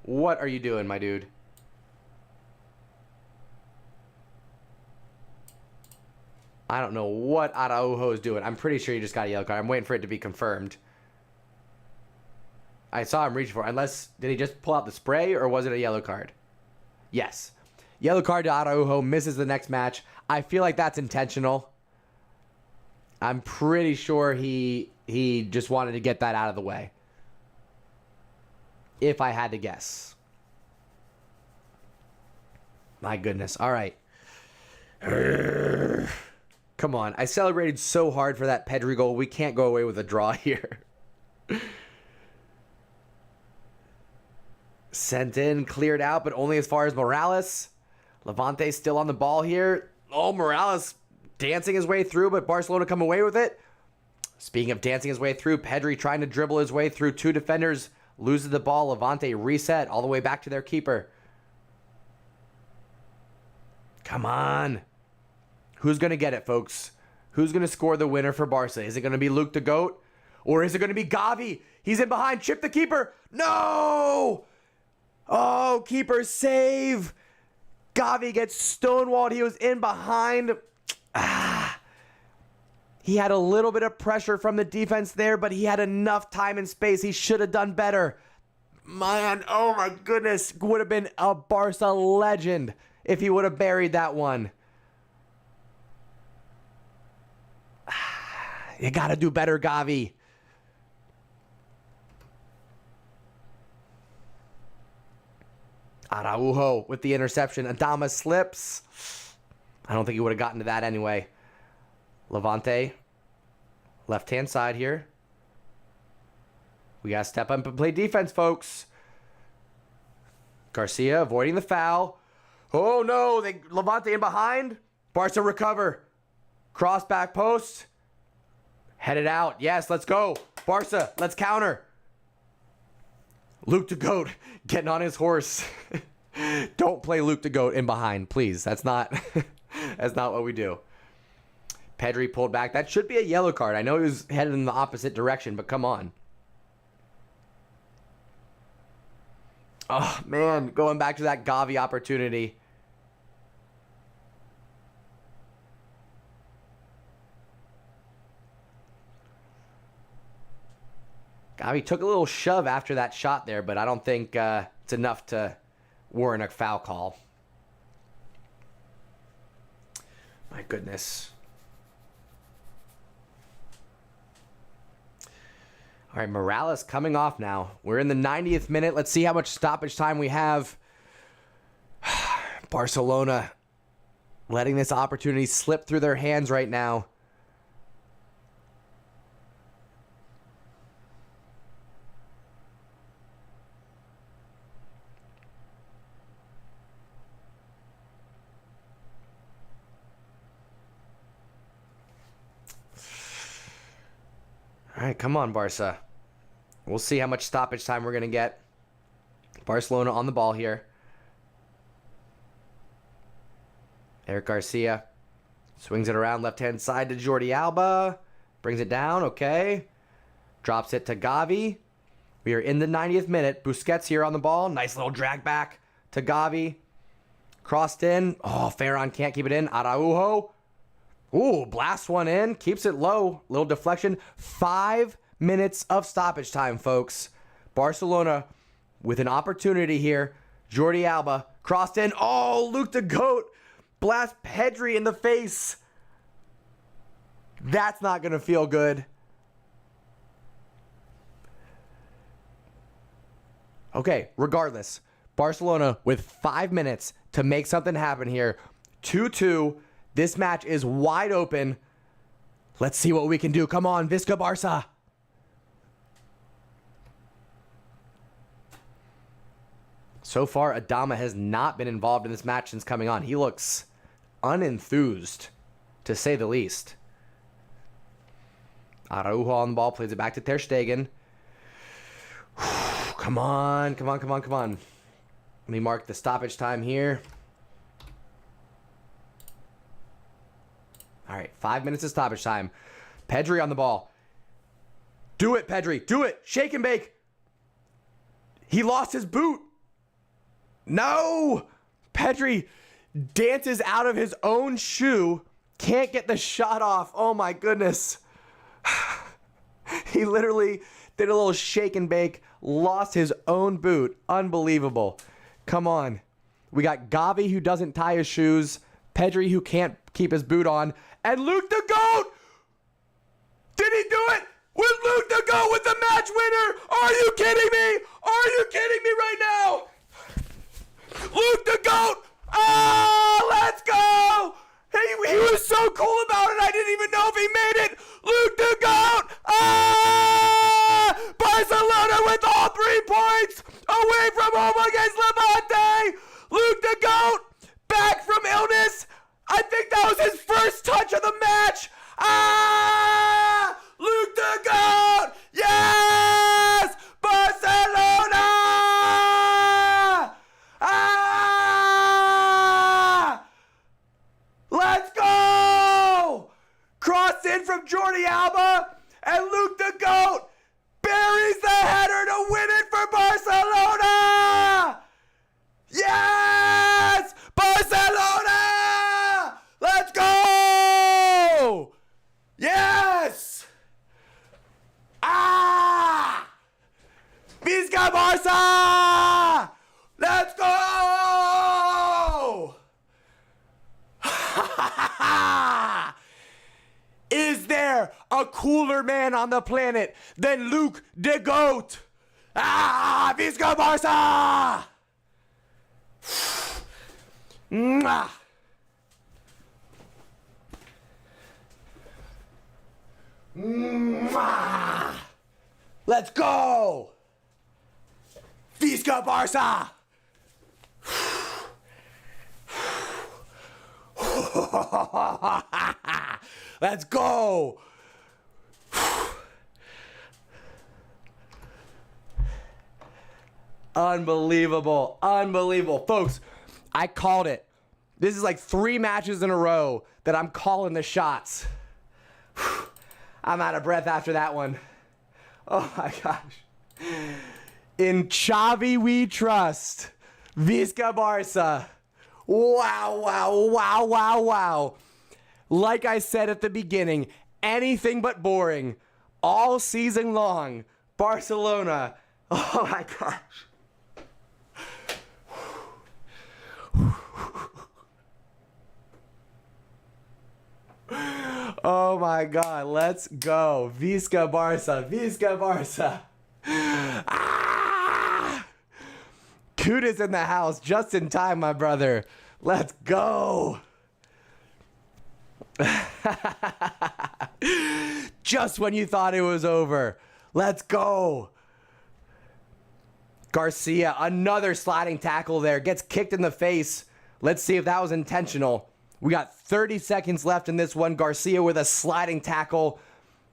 [SPEAKER 1] What are you doing, my dude? I don't know what Araujo is doing. I'm pretty sure he just got a yellow card. I'm waiting for it to be confirmed. I saw him reach for it. Unless, did he just pull out the spray, or was it a yellow card? Yes. Yellow card to Araujo, misses the next match. I feel like that's intentional. I'm pretty sure he just wanted to get that out of the way. If I had to guess. My goodness. All right. Come on. I celebrated so hard for that Pedri goal. We can't go away with a draw here. Sent in, cleared out, but only as far as Morales. Levante still on the ball here. Oh, Morales dancing his way through, but Barcelona come away with it. Speaking of dancing his way through, Pedri trying to dribble his way through 2 defenders. Loses the ball. Levante reset all the way back to their keeper. Come on. Who's going to get it, folks? Who's going to score the winner for Barca? Is it going to be Luke the Goat? Or is it going to be Gavi? He's in behind. Chip the keeper. No! Oh, keeper save. Gavi gets stonewalled. He was in behind. He had a little bit of pressure from the defense there, but he had enough time and space. He should have done better. Man, oh my goodness. Would have been a Barca legend if he would have buried that one. You got to do better, Gavi. Araujo with the interception. Adama slips. I don't think he would have gotten to that anyway. Levante. Left-hand side here. We got to step up and play defense, folks. Garcia avoiding the foul. Oh, no. Levante in behind. Barca recover. Cross back post. Headed out. Yes, let's go. Barca, let's counter. Luke the Goat getting on his horse. Don't play Luke the Goat in behind, please. That's not that's not what we do. Pedri pulled back. That should be a yellow card. I know he was headed in the opposite direction, but come on. Oh, man. Going back to that Gavi opportunity. Gavi took a little shove after that shot there, but I don't think it's enough to warrant a foul call. My goodness. All right, Morales coming off now. We're in the 90th minute. Let's see how much stoppage time we have. Barcelona letting this opportunity slip through their hands right now. All right, come on, Barca. We'll see how much stoppage time we're going to get. Barcelona on the ball here. Eric Garcia swings it around left-hand side to Jordi Alba. Brings it down, okay. Drops it to Gavi. We are in the 90th minute. Busquets here on the ball. Nice little drag back to Gavi. Crossed in. Oh, Ferran can't keep it in. Araujo. Ooh, blasts one in. Keeps it low. Little deflection. 5 minutes of stoppage time, folks. Barcelona with an opportunity here. Jordi Alba crossed in. Oh, Luke the Goat. Blast Pedri in the face. That's not going to feel good. Okay, regardless. Barcelona with 5 minutes to make something happen here. 2-2. This match is wide open. Let's see what we can do. Come on, Visca Barça. So far, Adama has not been involved in this match since coming on. He looks unenthused, to say the least. Araujo on the ball, plays it back to Ter Stegen. Come on, come on, come on, come on. Let me mark the stoppage time here. All right, 5 minutes of stoppage time. Pedri on the ball. Do it, Pedri. Do it. Shake and bake. He lost his boot. No. Pedri dances out of his own shoe. Can't get the shot off. Oh, my goodness. He literally did a little shake and bake. Lost his own boot. Unbelievable. Come on. We got Gavi who doesn't tie his shoes. Pedri who can't keep his boot on. And Luke the Goat! Did he do it? With Luke the Goat with the match winner? Are you kidding me? Are you kidding me right now? Luke the Goat! Ah, let's go! He was so cool about it, I didn't even know if he made it! Luke the Goat! Ah! Barcelona with all 3 points! Away from home against Levante! Luke the Goat! Back from illness! I think that was his first touch of the match! Ah! Luke the Goat! Yes! Barcelona! Ah! Let's go! Cross in from Jordi Alba, and Luke the Goat buries the header to win it for Barcelona! Yes! Barcelona! Let's go! Yes! Ah! Visca Barça! Let's go! Is there a cooler man on the planet than Luke the Goat? Ah! Visca Barça! Mwah! Mwah! Let's go! Visca Barça! Let's go! Unbelievable. Unbelievable. Folks, I called it. This is like 3 matches in a row that I'm calling the shots. I'm out of breath after that one. Oh my gosh. In Xavi we trust. Visca Barça. Wow, wow, wow, wow, wow. Like I said at the beginning, anything but boring. All season long. Barcelona. Oh my gosh. Oh my God, let's go. Visca Barça, Visca Barça. Ah! Kuda's in the house just in time, my brother. Let's go. Just when you thought it was over. Let's go. Garcia, another sliding tackle there. Gets kicked in the face. Let's see if that was intentional. We got 30 seconds left in this one. Garcia with a sliding tackle.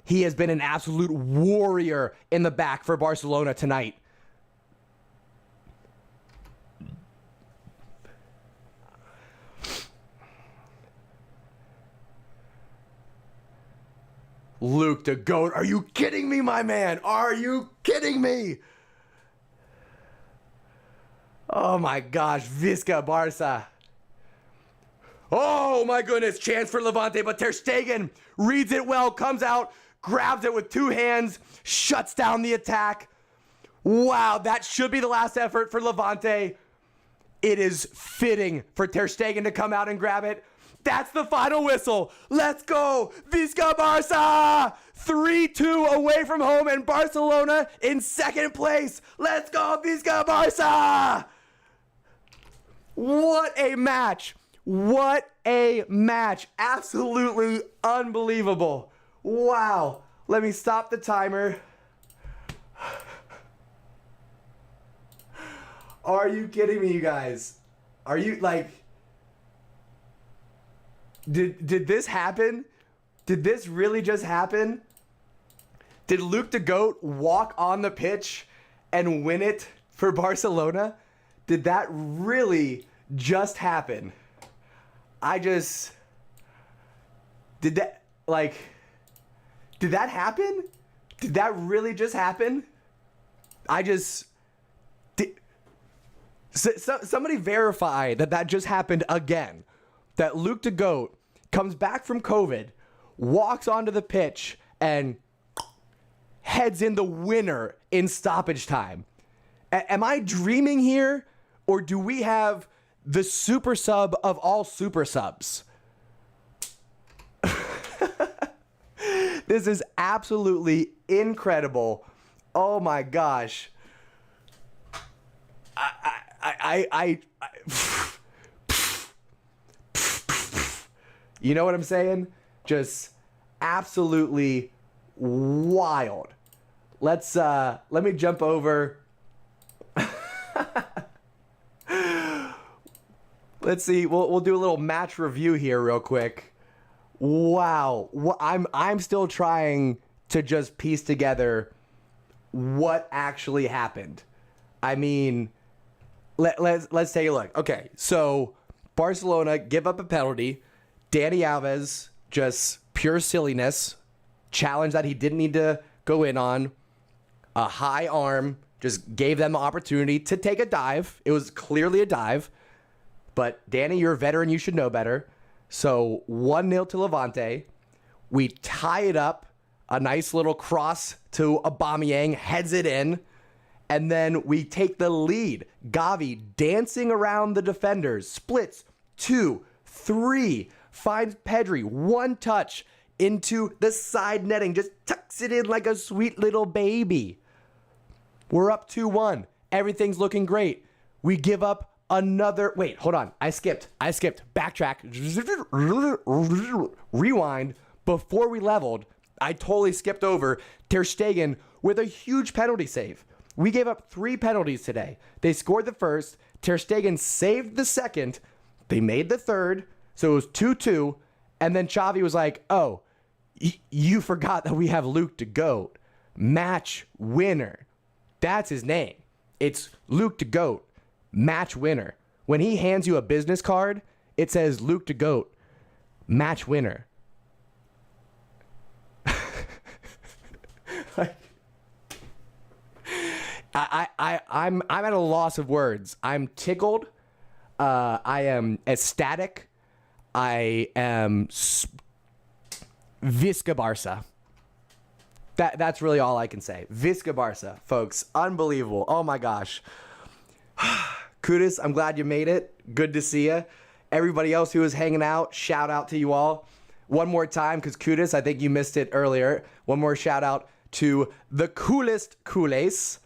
[SPEAKER 1] He has been an absolute warrior in the back for Barcelona tonight. Luke the GOAT. Are you kidding me, my man? Are you kidding me? Oh my gosh, Visca Barça. Oh my goodness, chance for Levante, but Ter Stegen reads it well, comes out, grabs it with two hands, shuts down the attack. Wow, that should be the last effort for Levante. It is fitting for Ter Stegen to come out and grab it. That's the final whistle. Let's go, Visca Barça! 3-2 away from home and Barcelona in second place. Let's go, Visca Barça! What a match. What a match. Absolutely unbelievable. Wow. Let me stop the timer. Are you kidding me, you guys? Are you like... Did this happen? Did this really just happen? Did Luke the GOAT walk on the pitch and win it for Barcelona? Did that really just happen? Did that happen? Did that really just happen? Somebody verify that just happened again. That Luke the GOAT comes back from COVID, walks onto the pitch, and heads in the winner in stoppage time. Am I dreaming here? Or do we have the super sub of all super subs? This is absolutely incredible. Oh my gosh. You know what I'm saying? Just absolutely wild. Let me jump over. Let's see. We'll do a little match review here real quick. Wow. I'm still trying to just piece together what actually happened. I mean, let's take a look. Okay, so Barcelona give up a penalty. Dani Alves, just pure silliness, challenge that he didn't need to go in on. A high arm, just gave them the opportunity to take a dive. It was clearly a dive. But Danny, you're a veteran, you should know better. So 1-0 to Levante. We tie it up. A nice little cross to Aubameyang, heads it in. And then we take the lead. Gavi dancing around the defenders. Splits 2, 3. Finds Pedri. One touch into the side netting. Just tucks it in like a sweet little baby. We're up 2-1. Everything's looking great. We give up another... Wait, hold on. I skipped. Backtrack. Rewind. Before we leveled, I totally skipped over Ter Stegen with a huge penalty save. We gave up 3 penalties today. They scored the first. Ter Stegen saved the second. They made the third. So it was 2-2. And then Xavi was like, oh, you forgot that we have Luke the GOAT. Match winner. That's his name. It's Luke the GOAT. Match winner. When he hands you a business card, it says Luke the GOAT. Match winner. I'm at a loss of words. I'm tickled. I am ecstatic. I am Visca Barça. That's really all I can say. Visca Barça, folks. Unbelievable. Oh my gosh. Kudus, I'm glad you made it. Good to see you. Everybody else who was hanging out, shout out to you all. One more time, because Kudus, I think you missed it earlier. One more shout out to the coolest Culés.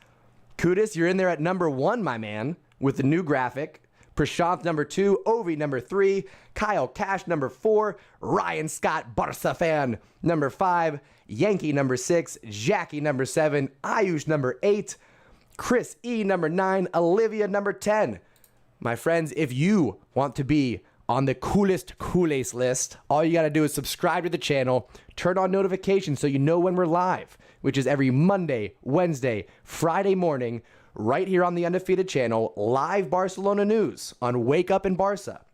[SPEAKER 1] Kudus, you're in there at number 1, my man, with the new graphic. Prashanth number 2, Ovi number 3, Kyle Cash number 4, Ryan Scott Barca fan number 5, Yankee number 6, Jackie number 7, Ayush number 8, Chris E number 9, Olivia number 10. My friends, if you want to be on the coolest Culés list, all you got to do is subscribe to the channel, turn on notifications so you know when we're live, which is every Monday, Wednesday, Friday morning, right here on the Undefeated channel, live Barcelona news on Wake Up in Barca.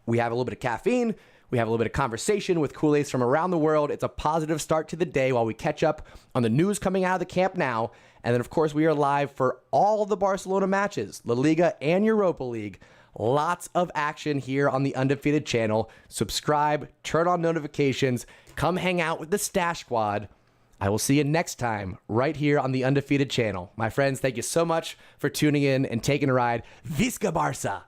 [SPEAKER 1] We have a little bit of caffeine, We have a little bit of conversation with Kool-Aids from around the world. It's a positive start to the day while we catch up on the news coming out of the Camp Nou. And then, of course, we are live for all the Barcelona matches, La Liga and Europa League. Lots of action here on the Undefeated channel. Subscribe, turn on notifications, come hang out with the Stash Squad. I will see you next time right here on the Undefeated channel. My friends, thank you so much for tuning in and taking a ride. Visca Barça!